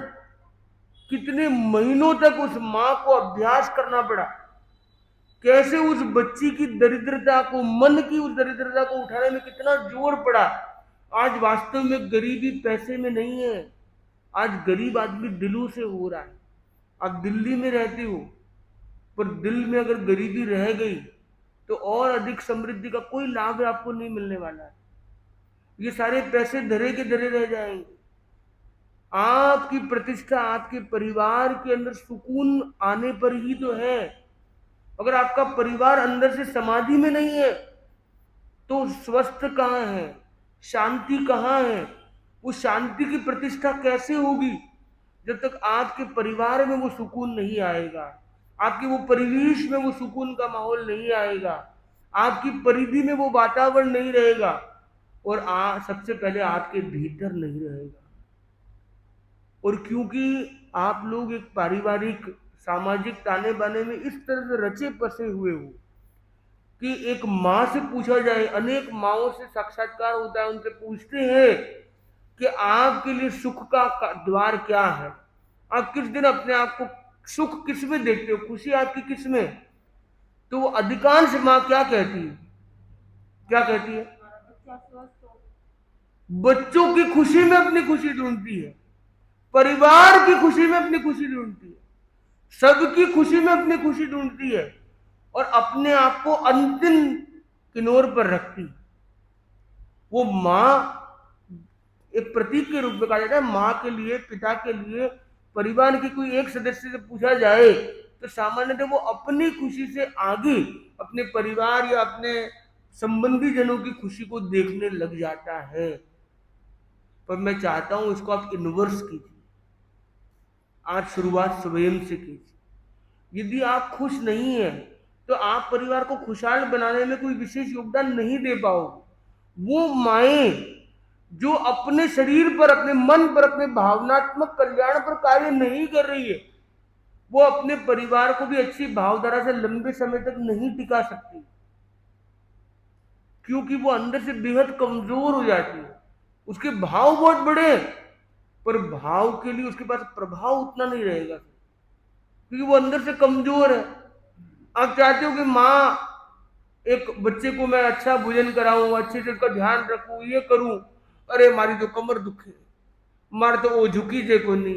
कितने महीनों तक उस मां को अभ्यास करना पड़ा, कैसे उस बच्ची की दरिद्रता को, मन की उस दरिद्रता को उठाने में कितना जोर पड़ा। आज वास्तव में गरीबी पैसे में नहीं है, आज गरीब आदमी दिलों से हो रहा है। आप दिल्ली में रहते हो, पर दिल में अगर गरीबी रह गई तो और अधिक समृद्धि का कोई लाभ आपको नहीं मिलने वाला है। ये सारे पैसे धरे के धरे रह जाएंगे। आपकी प्रतिष्ठा आपके परिवार के अंदर सुकून आने पर ही तो है। अगर आपका परिवार अंदर से समाधि में नहीं है तो स्वस्थ कहाँ है, शांति कहाँ है? वो शांति की प्रतिष्ठा कैसे होगी जब तक आपके परिवार में वो सुकून नहीं आएगा, आपके वो परिवेश में वो सुकून का माहौल नहीं आएगा, आपकी परिधि में वो वातावरण नहीं रहेगा, और सबसे पहले आपके भीतर नहीं रहेगा। और क्योंकि आप लोग एक पारिवारिक सामाजिक ताने बाने में इस तरह से रचे बसे हुए हो कि एक माँ से पूछा जाए, अनेक माओं से साक्षात्कार होता है, उनसे पूछते हैं कि आपके लिए सुख का द्वार क्या है, आप किस दिन अपने आप को सुख किस में देखते हो, खुशी आपकी किस में? तो वो अधिकांश माँ क्या कहती है, क्या कहती है? बच्चों की खुशी में अपनी खुशी ढूंढती है, परिवार की खुशी में अपनी खुशी ढूंढती है, सबकी खुशी में अपनी खुशी ढूंढती है, और अपने आप को अंतिम किनारे पर रखती है। वो माँ एक प्रतीक के रूप में कहा जाता है। माँ के लिए, पिता के लिए, परिवार के कोई एक सदस्य से पूछा जाए तो सामान्यतः वो अपनी खुशी से आगे अपने परिवार या अपने संबंधी जनों की खुशी को देखने लग जाता है। पर मैं चाहता हूं इसको आप इन्वर्स कीजिए। आज शुरुआत स्वयं से कीजिए। यदि आप खुश नहीं हैं तो आप परिवार को खुशहाल बनाने में कोई विशेष योगदान नहीं दे पाओगे। वो माएं जो अपने शरीर पर, अपने मन पर, अपने भावनात्मक कल्याण पर कार्य नहीं कर रही है, वो अपने परिवार को भी अच्छी भावधारा से लंबे समय तक नहीं टिका सकती, क्योंकि वो अंदर से बेहद कमजोर हो जाती है। उसके भाव बहुत बड़े, पर भाव के लिए उसके पास प्रभाव उतना नहीं रहेगा, क्योंकि वो अंदर से कमजोर है। आप चाहते हो कि माँ, एक बच्चे को मैं अच्छा भोजन कराऊं, अच्छे से उसका ध्यान रखूं, ये करूं, अरे मारी तो कमर दुखे, मार तो वो झुकी जे कोनी,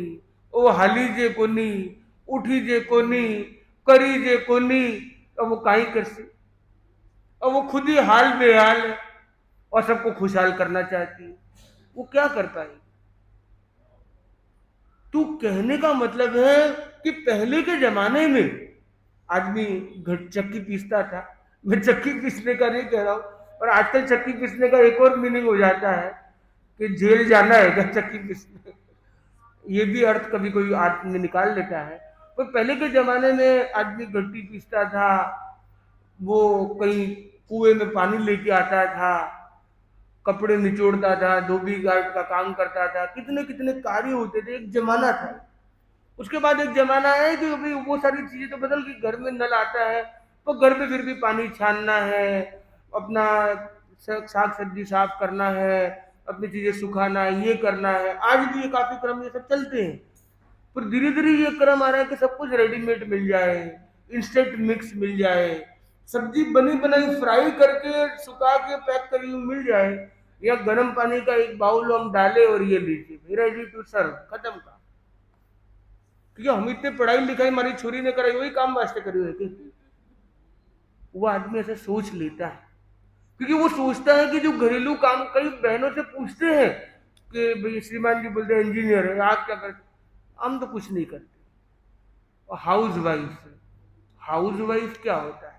वो हाली जे कोनी, उठी जे कोनी, करी जे कोनी, अब वो काई कर से, अब वो खुद ही हाल बेहाल है और सबको खुशहाल करना चाहती है, वो क्या कर पाएगी? तो कहने का मतलब है कि पहले के जमाने में आदमी चक्की पीसता था। मैं चक्की पीसने का नहीं कह रहा हूं, पर आजकल चक्की पीसने का एक और मीनिंग हो जाता है कि जेल जाना है क्या चक्की पीसने, ये भी अर्थ कभी कोई आदमी निकाल लेता है। पर पहले के जमाने में आदमी घट्टी पीसता था, वो कहीं कुएं में पानी लेके आता था, कपड़े निचोड़ता था, धोबी गार्ड का काम करता था, कितने कितने कार्य होते थे, एक जमाना था। उसके बाद एक जमाना है कि भाई वो सारी चीजें तो बदल गई, घर में नल आता है तो घर में फिर भी पानी छानना है, अपना साग सब्जी साफ करना है, अपनी चीजें सुखाना है, ये करना है। आज भी ये काफी क्रम ये सब चलते हैं, पर धीरे धीरे ये क्रम आ रहा है कि सब कुछ रेडीमेड मिल जाए, इंस्टेंट मिक्स मिल जाए, सब्जी बनी बनाई फ्राई करके सुखा के पैक करी हुई मिल जाए, या गर्म पानी का एक बाउल हम डाले और ये लीजिए रेडी टू सर्व, खत्म का। क्योंकि हम इतने पढ़ाई लिखाई हमारी छोरी ने कराई, वही काम वास्ते करी हुई थी। वो आदमी ऐसे सोच लेता है, क्योंकि वो सोचता है कि जो घरेलू काम, कई बहनों से पूछते हैं कि भाई श्रीमान जी बोलते हैं इंजीनियर है, आप क्या करते? हम तो कुछ नहीं करते। और हाउस वाइफ, हाउस वाइफ क्या होता है?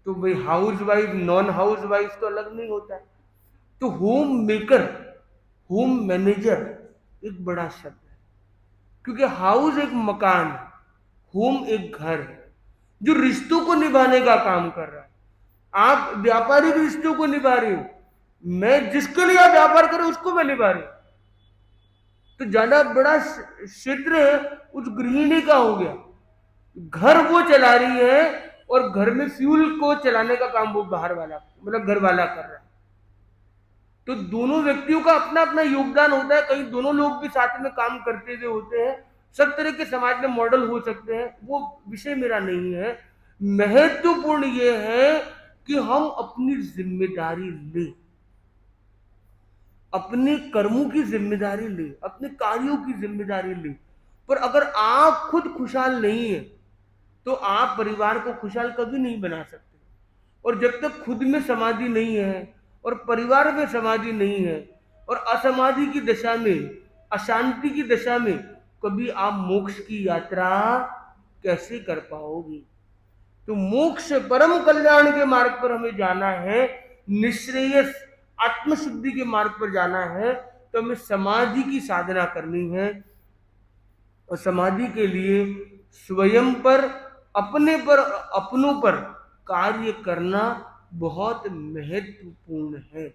तो भाई house wife non house wife तो अलग नहीं होता है। तो होम मेकर, होम मैनेजर एक बड़ा शब्द है, क्योंकि हाउस एक मकान है, होम एक घर है जो रिश्तों को निभाने का काम कर रहा है। आप व्यापारिक रिश्तों को निभा रहे हो, मैं जिसके लिए आप व्यापार करो उसको मैं निभा रही हूं। तो ज्यादा बड़ा क्षेत्र उस गृहिणी का हो गया, घर वो चला रही है और घर में फ्यूल को चलाने का काम वो बाहर वाला, मतलब घर वाला कर रहा है। तो दोनों व्यक्तियों का अपना अपना योगदान होता है, कहीं दोनों लोग भी साथ में काम करते हुए होते हैं, सब तरह के समाज में मॉडल हो सकते हैं, वो विषय मेरा नहीं है। महत्वपूर्ण ये है कि हम अपनी जिम्मेदारी ले, अपने कर्मों की जिम्मेदारी ले, अपने कार्यों की जिम्मेदारी ले। पर अगर आप खुद खुशहाल नहीं है तो आप परिवार को खुशहाल कभी नहीं बना सकते। और जब तक खुद में समाधि नहीं है और परिवार में समाधि नहीं है और असमाधि की दशा में, अशांति की दशा में कभी आप मोक्ष की यात्रा कैसे कर पाओगे? तो मोक्ष परम कल्याण के मार्ग पर हमें जाना है, निश्रेयस आत्मशुद्धि के मार्ग पर जाना है, तो हमें समाधि की साधना करनी है। और समाधि के लिए स्वयं पर, अपने पर, अपनों पर कार्य करना बहुत महत्वपूर्ण है।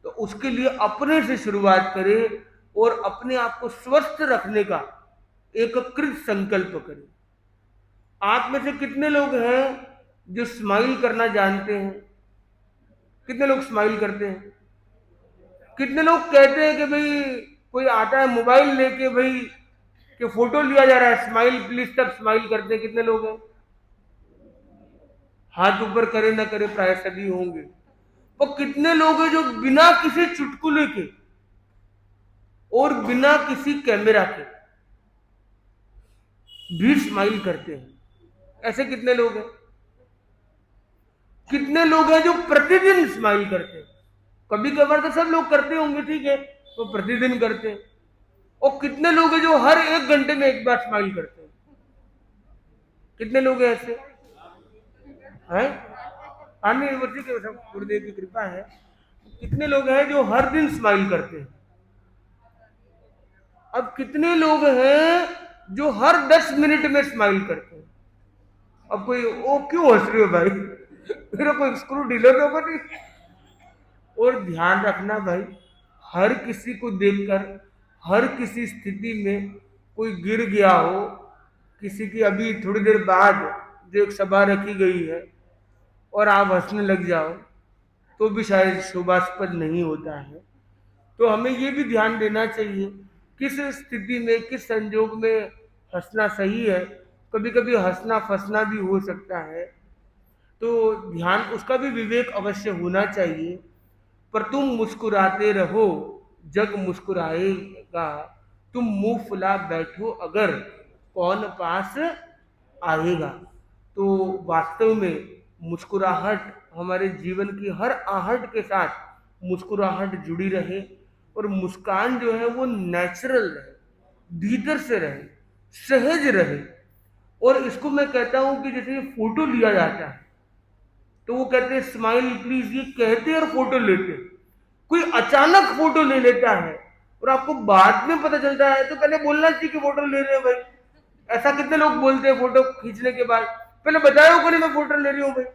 तो उसके लिए अपने से शुरुआत करें और अपने आप को स्वस्थ रखने का एकीकृत संकल्प करें। आप में से कितने लोग हैं जो स्माइल करना जानते हैं? कितने लोग स्माइल करते हैं? कितने लोग कहते हैं कि भाई कोई आता है मोबाइल लेके भाई कि फोटो लिया जा रहा है, स्माइल प्लीज, तब स्माइल करते हैं? कितने लोग हैं? हाथ ऊपर करे ना करे प्राय सभी होंगे। और कितने लोग हैं जो बिना किसी चुटकुले के और बिना किसी कैमरा के भी स्माइल करते हैं? ऐसे कितने लोग हैं? कितने लोग हैं जो प्रतिदिन स्माइल करते हैं? कभी कभार तो सब लोग करते होंगे, ठीक है, तो प्रतिदिन करते हैं। और कितने लोग हैं जो हर 1 घंटे में एक बार स्माइल करते हैं? कितने लोग हैं ऐसे? हैं? आने वर्षी के सब गुरुदेव की कृपा है। कितने लोग हैं जो हर दिन स्माइल करते हैं? अब कितने लोग हैं जो हर 10 मिनट में स्माइल करते हैं? अब कोई ओ क्यों हंस रहे हो भाई? मेरा कोई स्क्रू डीलर होगा नहीं? और ध्यान रखना भाई, हर किसी को देखकर, हर किसी स्थिति में कोई गिर गया हो, किसी की अभी थोड़ी देर बाद जो एक सभा रखी गई है और आप हंसने लग जाओ तो भी शायद शोभास्पद नहीं होता है। तो हमें ये भी ध्यान देना चाहिए किस स्थिति में, किस संजोग में हंसना सही है। कभी कभी हंसना फंसना भी हो सकता है, तो ध्यान उसका भी विवेक अवश्य होना चाहिए। पर तुम मुस्कुराते रहो, जग मुस्कुराएगा, तुम मुंह फुला बैठो अगर, कौन पास आएगा। तो वास्तव में मुस्कुराहट हमारे जीवन की हर आहट के साथ मुस्कुराहट जुड़ी रहे, और मुस्कान जो है वो नेचुरल रहे, भीतर से रहे, सहज रहे। और इसको मैं कहता हूं कि जैसे फोटो लिया जाता है तो वो कहते हैं स्माइल प्लीज, ये कहते और फोटो लेते। कोई अचानक फोटो ले लेता है और आपको बाद में पता चलता है, तो पहले बोलना चाहिए कि फोटो ले रहे हैं भाई। ऐसा कितने लोग बोलते हैं फोटो खींचने के बाद, पहले बताया को नहीं मैं फोटो ले रही हूं भाई?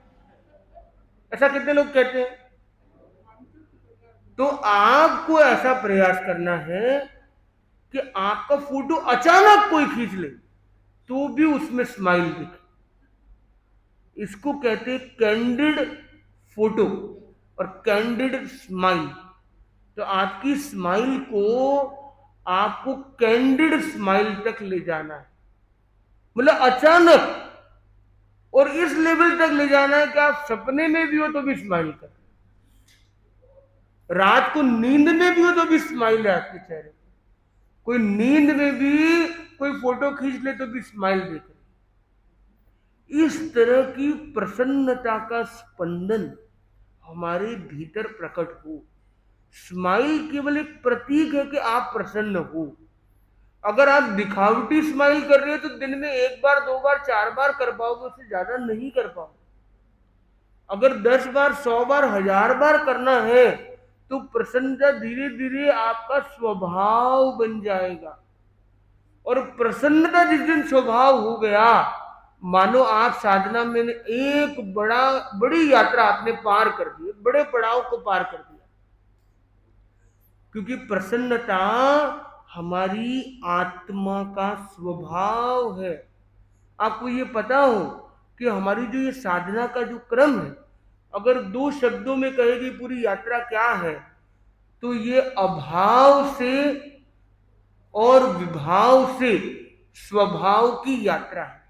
ऐसा कितने लोग कहते हैं? तो आपको ऐसा प्रयास करना है कि आपका फोटो अचानक कोई खींच ले तो भी उसमें स्माइल दिखे। इसको कहते हैं कैंडिड फोटो और कैंडिड स्माइल। तो आपकी स्माइल को आपको कैंडिड स्माइल तक ले जाना है, मतलब अचानक, और इस लेवल तक ले जाना है कि आप सपने में भी हो तो भी स्माइल कर, रात को नींद में भी हो तो भी स्माइल है आपके चेहरे पे, कोई नींद में भी कोई फोटो खींच ले तो भी स्माइल देख रहे। इस तरह की प्रसन्नता का स्पंदन हमारे भीतर प्रकट हो। स्माइल केवल एक प्रतीक है कि आप प्रसन्न हो। अगर आप दिखावटी स्माइल कर रहे हो तो दिन में 1 बार 2 बार 4 बार कर पाओगे, उससे ज्यादा नहीं कर पाओगे। अगर 10 बार 100 बार 1000 बार करना है तो प्रसन्नता धीरे धीरे आपका स्वभाव बन जाएगा। और प्रसन्नता जिस दिन स्वभाव हो गया, मानो आप साधना में एक बड़ी यात्रा आपने पार कर दी, बड़े पड़ाव को पार कर दिया। क्योंकि प्रसन्नता हमारी आत्मा का स्वभाव है। आपको ये पता हो कि हमारी जो ये साधना का जो क्रम है, अगर 2 शब्दों में कहेगी पूरी यात्रा क्या है, तो ये अभाव से और विभाव से स्वभाव की यात्रा है।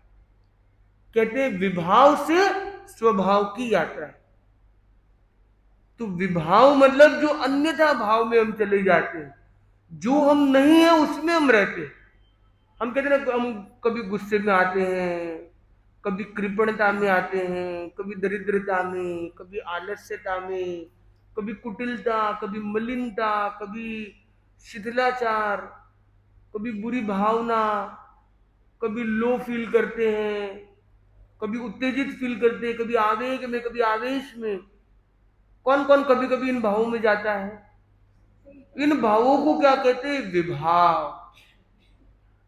कहते हैं विभाव से स्वभाव की यात्रा है। तो विभाव मतलब जो अन्यथा भाव में हम चले जाते हैं, जो हम नहीं है उसमें हम रहते हैं। हम कहते हैं ना, हम कभी गुस्से में आते हैं, कभी कृपणता में आते हैं, कभी दरिद्रता में, कभी आलस्यता में, कभी कुटिलता, कभी मलिनता, कभी शिथिलाचार, कभी बुरी भावना, कभी लो फील करते हैं, कभी उत्तेजित फील करते हैं, कभी आवेग में, कभी आवेश में। कौन कौन कभी कभी इन भावों में जाता है? इन भावों को क्या कहते हैं? विभाव।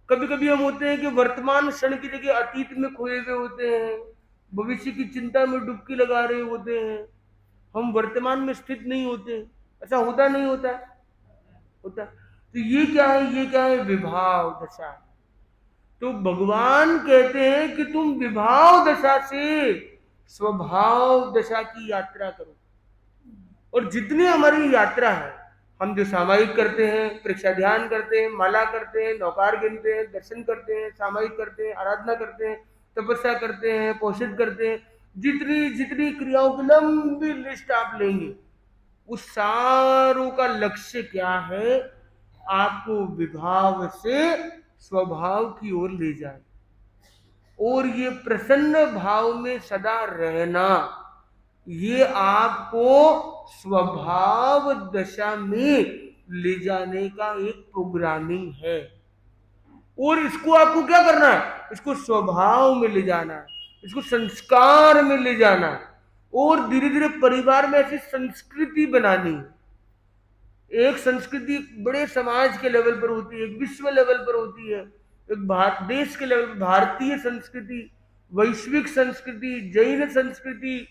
कभी कभी हम होते हैं कि वर्तमान क्षण की जगह अतीत में खोए हुए होते हैं, भविष्य की चिंता में डुबकी लगा रहे होते हैं, हम वर्तमान में स्थित नहीं होते। ऐसा होता नहीं होता? होता। तो ये क्या है? ये क्या है? विभाव दशा। तो भगवान कहते हैं कि तुम विभाव दशा से स्वभाव दशा की यात्रा करो। और जितनी हमारी यात्रा है, हम जो सामायिक करते हैं, परीक्षा ध्यान करते हैं, माला करते हैं, नौकार गिनते हैं, दर्शन करते हैं, सामायिक करते हैं, आराधना करते हैं, तपस्या करते हैं, पोषित करते हैं, जितनी जितनी क्रियाओं की लंबी लिस्ट आप लेंगे, उस सारों का लक्ष्य क्या है? आपको विभाव से स्वभाव की ओर ले जाए। और ये प्रसन्न भाव में सदा रहना, ये आपको स्वभाव दशा में ले जाने का एक प्रोग्रामिंग है। और इसको आपको क्या करना है? इसको स्वभाव में ले जाना है, इसको संस्कार में ले जाना है, और धीरे धीरे परिवार में ऐसी संस्कृति बनानी है। एक संस्कृति बड़े समाज के लेवल पर होती है, एक विश्व लेवल पर होती है, एक भारत देश के लेवल पर भारतीय संस्कृति, वैश्विक संस्कृति, जैन संस्कृति,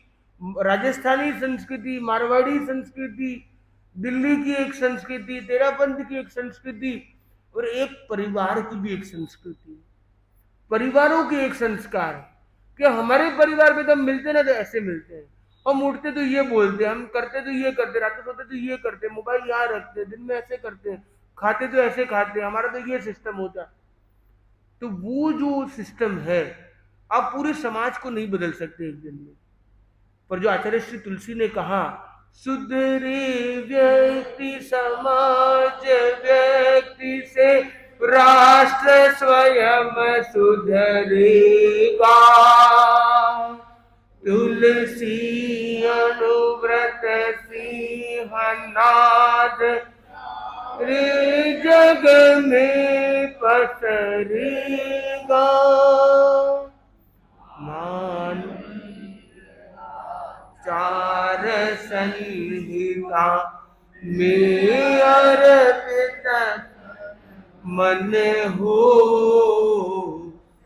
राजस्थानी संस्कृति, मारवाड़ी संस्कृति, दिल्ली की एक संस्कृति, तेरापंथ की एक संस्कृति, और एक परिवार की भी एक संस्कृति, परिवारों के एक संस्कार। कि हमारे परिवार में तो हम मिलते ना तो ऐसे मिलते हैं, हम उठते तो ये बोलते, हम करते तो ये करते, रात को सोते तो ये करते, मोबाइल यहाँ रखते, दिन में ऐसे करते, खाते तो ऐसे खाते, हमारा तो ये सिस्टम होता। तो वो जो सिस्टम है, आप पूरे समाज को नहीं बदल सकते एक दिन में। पर जो आचार्य श्री तुलसी ने कहा, सुधरे व्यक्ति समाज व्यक्ति से राष्ट्र स्वयं सुधरेगा। तुलसी अनुव्रत सिंहनाद रे जग में पसरेगा। मान चार संहिता में अर्पित मन हो,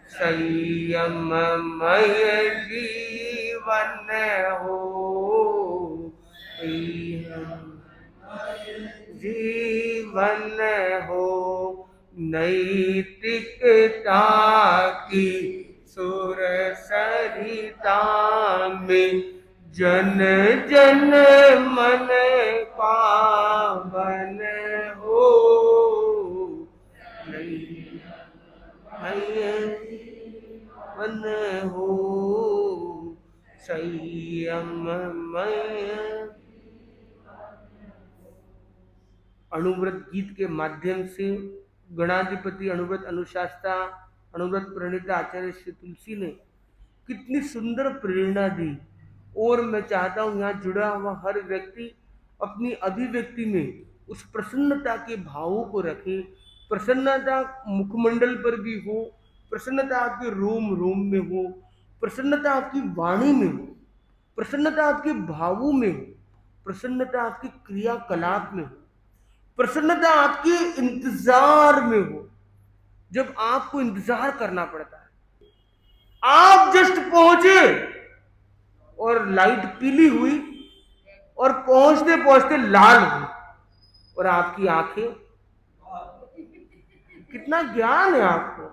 संयममय जीवन हो, जीवन हो, नैतिकता की सुर सरिता में जन जन मन पावन हो, मन हो, संयममय। अनुव्रत गीत के माध्यम से गणाधिपति अनुव्रत अनुशास्ता अनुव्रत प्रणीता आचार्य श्री तुलसी ने कितनी सुंदर प्रेरणा दी। और मैं चाहता हूं यहाँ जुड़ा हुआ हर व्यक्ति अपनी अभिव्यक्ति में उस प्रसन्नता के भावों को रखे। प्रसन्नता मुखमंडल पर भी हो, प्रसन्नता आपके रोम रोम में हो, प्रसन्नता आपकी वाणी में हो, प्रसन्नता आपके भावों में हो, प्रसन्नता आपकी क्रियाकलाप में हो, प्रसन्नता आपके इंतजार में हो। जब आपको इंतजार करना पड़ता है, आप जस्ट पहुंचे और लाइट पीली हुई और पहुंचते पहुंचते लाल हुई, और आपकी आंखें, कितना ज्ञान है आपको,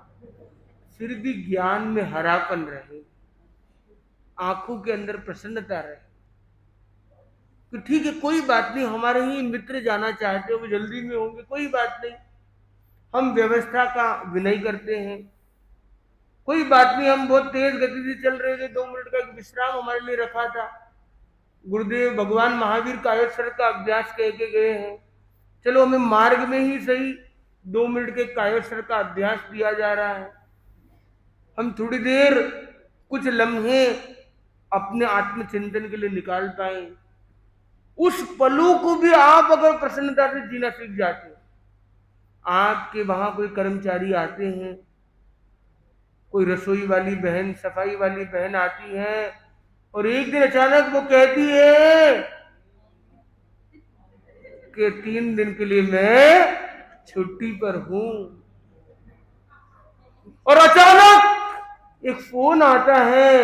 फिर भी ज्ञान में हरापन रहे, आंखों के अंदर प्रसन्नता रहे। कि ठीक है कोई बात नहीं, हमारे ही मित्र जाना चाहते हो, वो जल्दी में होंगे, कोई बात नहीं, हम व्यवस्था का विनय करते हैं, कोई बात नहीं, हम बहुत तेज गति से चल रहे थे, 2 मिनट का एक विश्राम हमारे लिए रखा था, गुरुदेव भगवान महावीर कायोत्सर्ग का अभ्यास कह के गए हैं, चलो हमें मार्ग में ही सही 2 मिनट के कायोत्सर्ग का अभ्यास दिया जा रहा है, हम थोड़ी देर कुछ लम्हे अपने आत्मचिंतन के लिए निकाल पाए, उस पलों को भी आप अगर प्रसन्नता से जीना सीख जाते हैं, आपके वहां कोई कर्मचारी आते हैं, कोई रसोई वाली बहन, सफाई वाली बहन आती है और एक दिन अचानक वो कहती है कि 3 दिन के लिए मैं छुट्टी पर हूं, और अचानक एक फोन आता है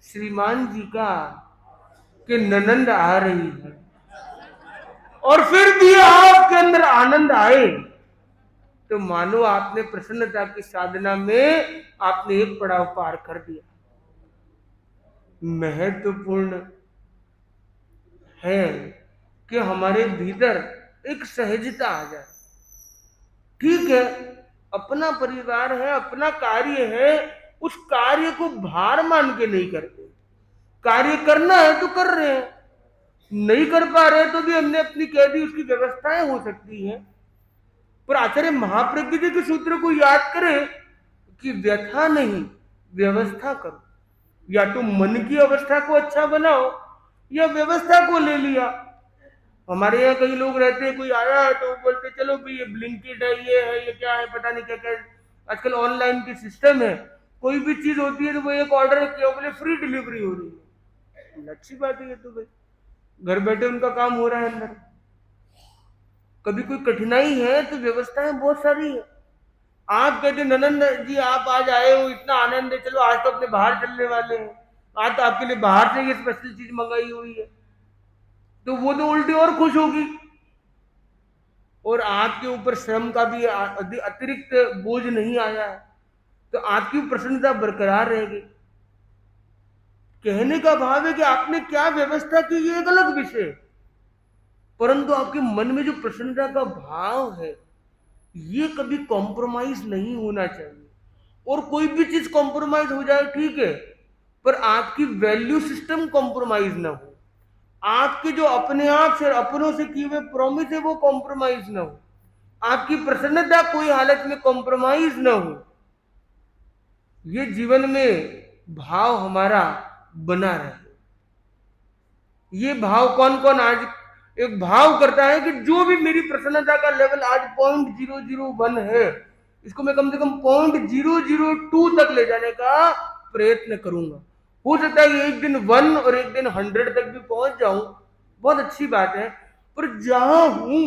श्रीमान जी का कि ननंद आ रही है, और फिर भी आपके अंदर आनंद आए, तो मानो आपने प्रसन्नता की साधना में आपने एक पड़ाव पार कर दिया। महत्वपूर्ण है कि हमारे भीतर एक सहजता आ जाए। ठीक है, अपना परिवार है, अपना कार्य है, उस कार्य को भार मान के नहीं करते, कार्य करना है तो कर रहे हैं, नहीं कर पा रहे तो भी हमने अपनी कह दी, उसकी व्यवस्थाएं हो सकती हैं, पर आचार्य महाप्रज्ञ जी के सूत्र को याद करें कि व्यथा नहीं, व्यवस्था करो, या तो मन की अवस्था को अच्छा बनाओ या व्यवस्था को ले लिया। हमारे यहाँ कई लोग रहते हैं, कोई आया है तो वो बोलते चलो भाई ये ब्लिंकिट है, ये है, ये क्या है, पता नहीं क्या क्या, आजकल ऑनलाइन की सिस्टम है, कोई भी चीज होती है तो वो एक ऑर्डर किया, बोले फ्री डिलीवरी हो रही है, अच्छी बात है ये तो भाई, घर बैठे उनका काम हो रहा है अंदर। कभी कोई कठिनाई है तो व्यवस्थाएं बहुत सारी है। आप कहते ननंद जी आप आज आए हो, इतना आनंद है, चलो आज तो अपने बाहर चलने वाले हैं, आज तो आपके लिए बाहर से ये स्पेशल चीज मंगाई हुई है, तो वो तो उल्टी और खुश होगी, और आपके ऊपर श्रम का भी अतिरिक्त बोझ नहीं आया है, तो आपकी प्रसन्नता बरकरार रहेगी। कहने का भाव है कि आपने क्या व्यवस्था की ये एक अलग विषय, परंतु आपके मन में जो प्रसन्नता का भाव है ये कभी कॉम्प्रोमाइज नहीं होना चाहिए। और कोई भी चीज कॉम्प्रोमाइज हो जाए ठीक है, पर आपकी वैल्यू सिस्टम कॉम्प्रोमाइज ना हो, आपके जो अपने आप से अपनों से किए हुए प्रॉमिस है वो कॉम्प्रोमाइज ना हो, आपकी प्रसन्नता कोई हालत में कॉम्प्रोमाइज ना हो, ये जीवन में भाव हमारा बना रहे। ये भाव कौन कौन आज एक भाव करता है कि जो भी मेरी प्रसन्नता का लेवल आज 0.001 है, इसको मैं कम से कम 0.002 तक ले जाने का प्रयत्न करूंगा। हो सकता है एक दिन 1 और एक दिन 100 तक भी पहुंच जाऊं, बहुत अच्छी बात है, पर जहां हूं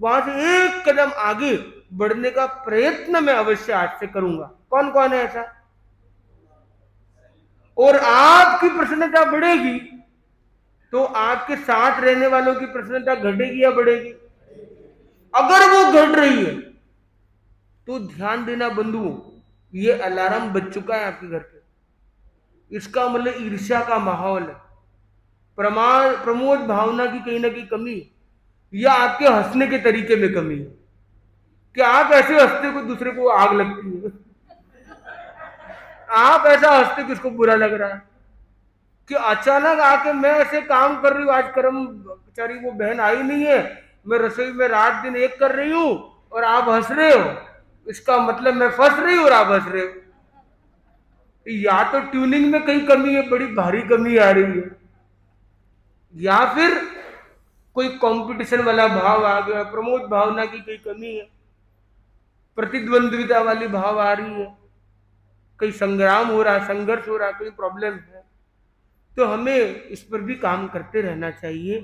वहां से एक कदम आगे बढ़ने का प्रयत्न मैं अवश्य आज से करूंगा। कौन कौन है ऐसा? और आपकी प्रसन्नता बढ़ेगी तो आपके साथ रहने वालों की प्रसन्नता घटेगी या बढ़ेगी? अगर वो घट रही है तो ध्यान देना बंधुओं, ये अलार्म बज चुका है आपके घर पे, इसका मतलब ईर्ष्या का माहौल है, प्रमोद भावना की कहीं ना कहीं कमी, या आपके हंसने के तरीके में कमी है कि आप ऐसे हंसते को दूसरे को आग लगती है, आप ऐसा हंसते किसको बुरा लग रहा है, कि अचानक आके मैं ऐसे काम कर रही हूँ, आज कर्मचारी वो बहन आई नहीं है, मैं रसोई में रात दिन एक कर रही हूँ और आप हंस रहे हो, इसका मतलब मैं फंस रही हूँ और आप हंस रहे हो। या तो ट्यूनिंग में कहीं कमी है, बड़ी भारी कमी आ रही है, या फिर कोई कंपटीशन वाला भाव आ गया, प्रमोद भावना की कोई कमी है, प्रतिद्वंद्विता वाली भाव आ रही है, कहीं संग्राम हो रहा है, संघर्ष हो रहा है, कोई प्रॉब्लम है, तो हमें इस पर भी काम करते रहना चाहिए।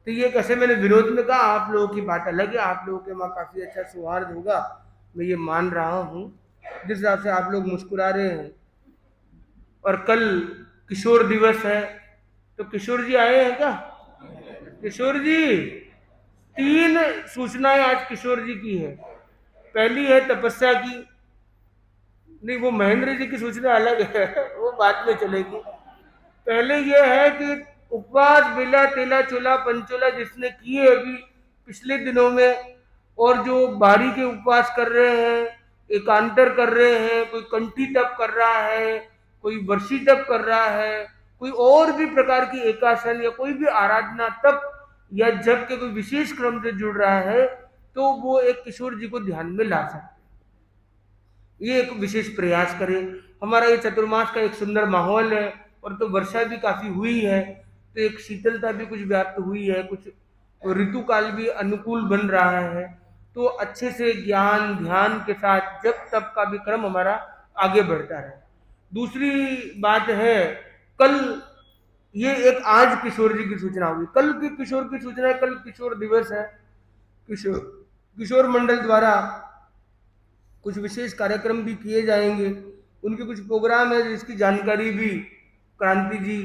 तो ये कैसे मैंने विरोध में कहा, आप लोगों की बात अलग है, आप लोगों के वहाँ काफी अच्छा सौहार्द होगा, मैं ये मान रहा हूँ, जिस हिसाब से आप लोग मुस्कुरा रहे हैं। और कल किशोर दिवस है, तो किशोर जी आए हैं क्या? किशोर जी, 3 सूचनाएं आज किशोर जी की है। पहली है तपस्या की, नहीं वो महेंद्र जी की सूचना अलग है, वो बाद में चलेगी। पहले ये है कि उपवास बेला तेला चोला पंचोला जिसने किए अभी पिछले दिनों में, और जो बारी के उपवास कर रहे हैं, एकांतर कर रहे हैं, कोई कंठी तप कर रहा है, कोई वर्षी तप कर रहा है, कोई और भी प्रकार की एकासन या कोई भी आराधना तप या जप के कोई विशेष क्रम से जुड़ रहा है, तो वो एक किशोर जी को ध्यान में ला सकते हैं। ये एक विशेष प्रयास करें। हमारा ये चतुर्मास का एक सुंदर माहौल है, और तो वर्षा भी काफी हुई है, तो एक शीतलता भी कुछ व्याप्त हुई है, कुछ ऋतु काल भी अनुकूल बन रहा है, तो अच्छे से ज्ञान ध्यान के साथ जब तब का भी क्रम हमारा आगे बढ़ता है। दूसरी बात है, कल ये एक आज किशोर जी की सूचना हुई, कल की किशोर की सूचना है, कल किशोर दिवस है। किशोर किशोर मंडल द्वारा कुछ विशेष कार्यक्रम भी किए जाएंगे, उनके कुछ प्रोग्राम है जिसकी जानकारी भी क्रांति जी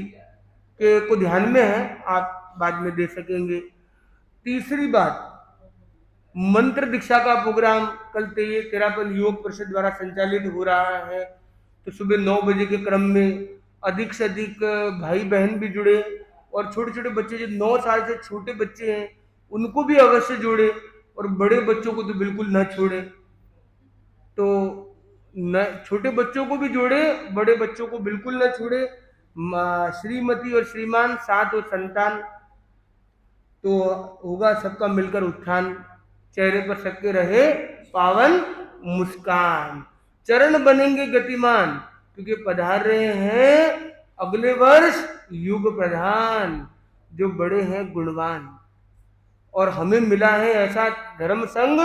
के को ध्यान में है, आप बाद में दे सकेंगे। तीसरी बात, मंत्र दीक्षा का प्रोग्राम कल तेरापन युवक परिषद द्वारा संचालित हो रहा है, तो सुबह 9 बजे के क्रम में अधिक से अधिक भाई बहन भी जुड़े, और छोटे छोटे बच्चे जो 9 साल से छोटे बच्चे हैं उनको भी अवश्य जोड़े, और बड़े बच्चों को तो बिल्कुल न छोड़े। तो न छोटे बच्चों को भी जोड़े, बड़े बच्चों को बिल्कुल न छोड़े। श्रीमती और श्रीमान साथ और संतान, तो होगा सबका मिलकर उत्थान, चेहरे पर सबके रहे पावन मुस्कान, चरण बनेंगे गतिमान, क्योंकि पधार रहे हैं अगले वर्ष युग प्रधान, जो बड़े हैं गुणवान, और हमें मिला है ऐसा धर्म संग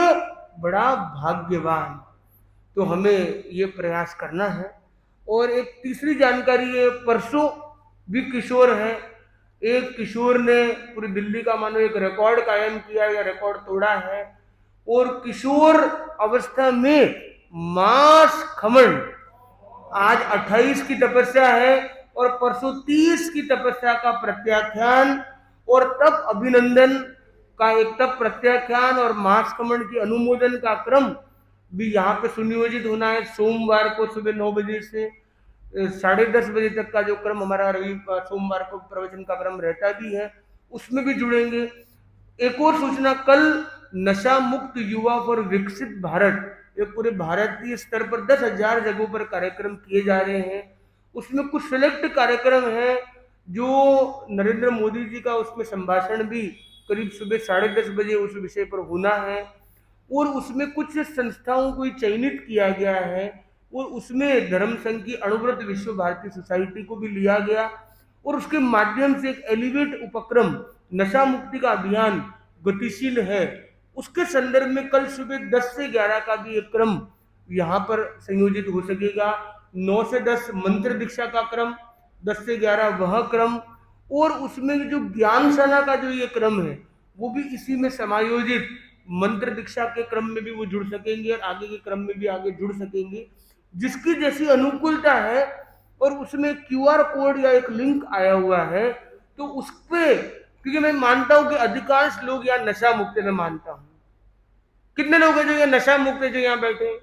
बड़ा भाग्यवान। तो हमें ये प्रयास करना है। और एक तीसरी जानकारी है, परसों भी किशोर है, एक किशोर ने पूरी दिल्ली का मानो एक रिकॉर्ड कायम किया या रिकॉर्ड तोड़ा है, और किशोर अवस्था में मास खमन, आज 28 की तपस्या है और परसों 30 की तपस्या का प्रत्याख्यान, और तब अभिनंदन का एक तब प्रत्याख्यान और मास खमन की अनुमोदन का क्रम भी यहाँ पे सुनियोजित होना है। सोमवार को सुबह 9 बजे से 10:30 बजे तक का जो क्रम हमारा सोमवार को प्रवचन का क्रम रहता भी है, उसमें भी जुड़ेंगे। एक और सूचना, कल नशा मुक्त युवा फॉर विकसित भारत, ये पूरे भारतीय स्तर पर 10,000 जगहों पर कार्यक्रम किए जा रहे हैं। उसमें कुछ सिलेक्ट कार्यक्रम है जो नरेंद्र मोदी जी का उसमें संभाषण भी करीब सुबह 10:30 बजे उस विषय पर होना है, और उसमें कुछ संस्थाओं को चयनित किया गया है, और उसमें धर्म संघ की अणुव्रत विश्व भारती सोसाइटी को भी लिया गया, और उसके माध्यम से एक एलिवेट उपक्रम नशा मुक्ति का अभियान गतिशील है, उसके संदर्भ में कल सुबह 10 से 11 का भी एक क्रम यहाँ पर संयोजित हो सकेगा। 9 से 10 मंत्र दीक्षा का क्रम, 10 से 11 वह क्रम, और उसमें जो ज्ञान सेना का जो ये क्रम है वो भी इसी में समायोजित, मंत्र दीक्षा के क्रम में भी वो जुड़ सकेंगे और आगे के क्रम में भी आगे जुड़ सकेंगे, जिसकी जैसी अनुकूलता है। और उसमें QR कोड या एक लिंक आया हुआ है, तो उस पे, क्योंकि मैं मानता हूं कि अधिकांश लोग यहाँ नशा मुक्त है, मैं मानता हूं। कितने लोग हैं जो यहाँ नशा मुक्त है, जो यहाँ बैठे हैं?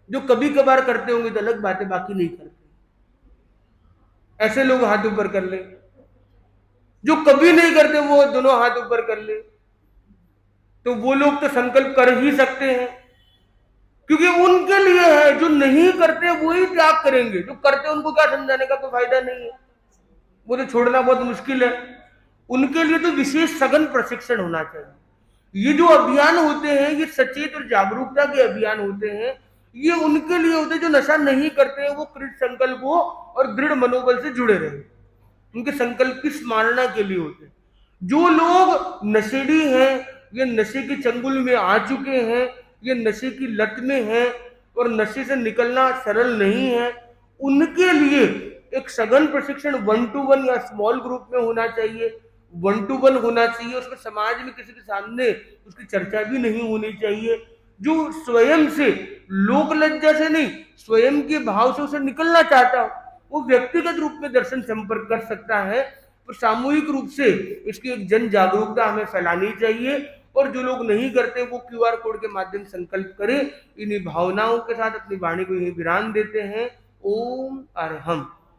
जो कभी कभार करते होंगे तो अलग बात है, बाकी नहीं करते, ऐसे लोग हाथ ऊपर कर ले। जो कभी नहीं करते वो दोनों हाथ ऊपर कर ले। तो वो लोग तो संकल्प कर ही सकते हैं, क्योंकि उनके लिए है, जो नहीं करते वो ही त्याग करेंगे, जो करते उनको क्या समझाने का कोई फायदा नहीं है, वो तो छोड़ना बहुत मुश्किल है। उनके लिए तो विशेष सघन प्रशिक्षण होना चाहिए। ये जो अभियान होते हैं ये सचेत और जागरूकता के अभियान होते हैं, ये उनके लिए होते हैं जो नशा नहीं करते हैं, वो कृत संकल्प हो और दृढ़ मनोबल से जुड़े रहे, उनके संकल्प की स्मरणा के लिए होते हैं। जो लोग नशेड़ी हैं, ये नशे के चंगुल में आ चुके हैं, ये नशे की लत में हैं और नशे से निकलना सरल नहीं है, उनके लिए एक सघन प्रशिक्षण 1-to-1 या स्मॉल ग्रुप में होना चाहिए, 1-to-1 होना चाहिए। उसमें समाज में किसी के सामने उसकी चर्चा भी नहीं होनी चाहिए। जो स्वयं से लोक लज्जा से नहीं, स्वयं के भाव से उसे निकलना चाहता हो, वो व्यक्तिगत रूप में दर्शन संपर्क कर सकता है, तो सामूहिक रूप से इसकी एक जन जागरूकता हमें फैलानी चाहिए। और जो लोग नहीं करते वो QR कोड के माध्यम से संकल्प करें। इन्हीं भावनाओं के साथ अपनी वाणी को यही विराम देते हैं। ओम अरहम।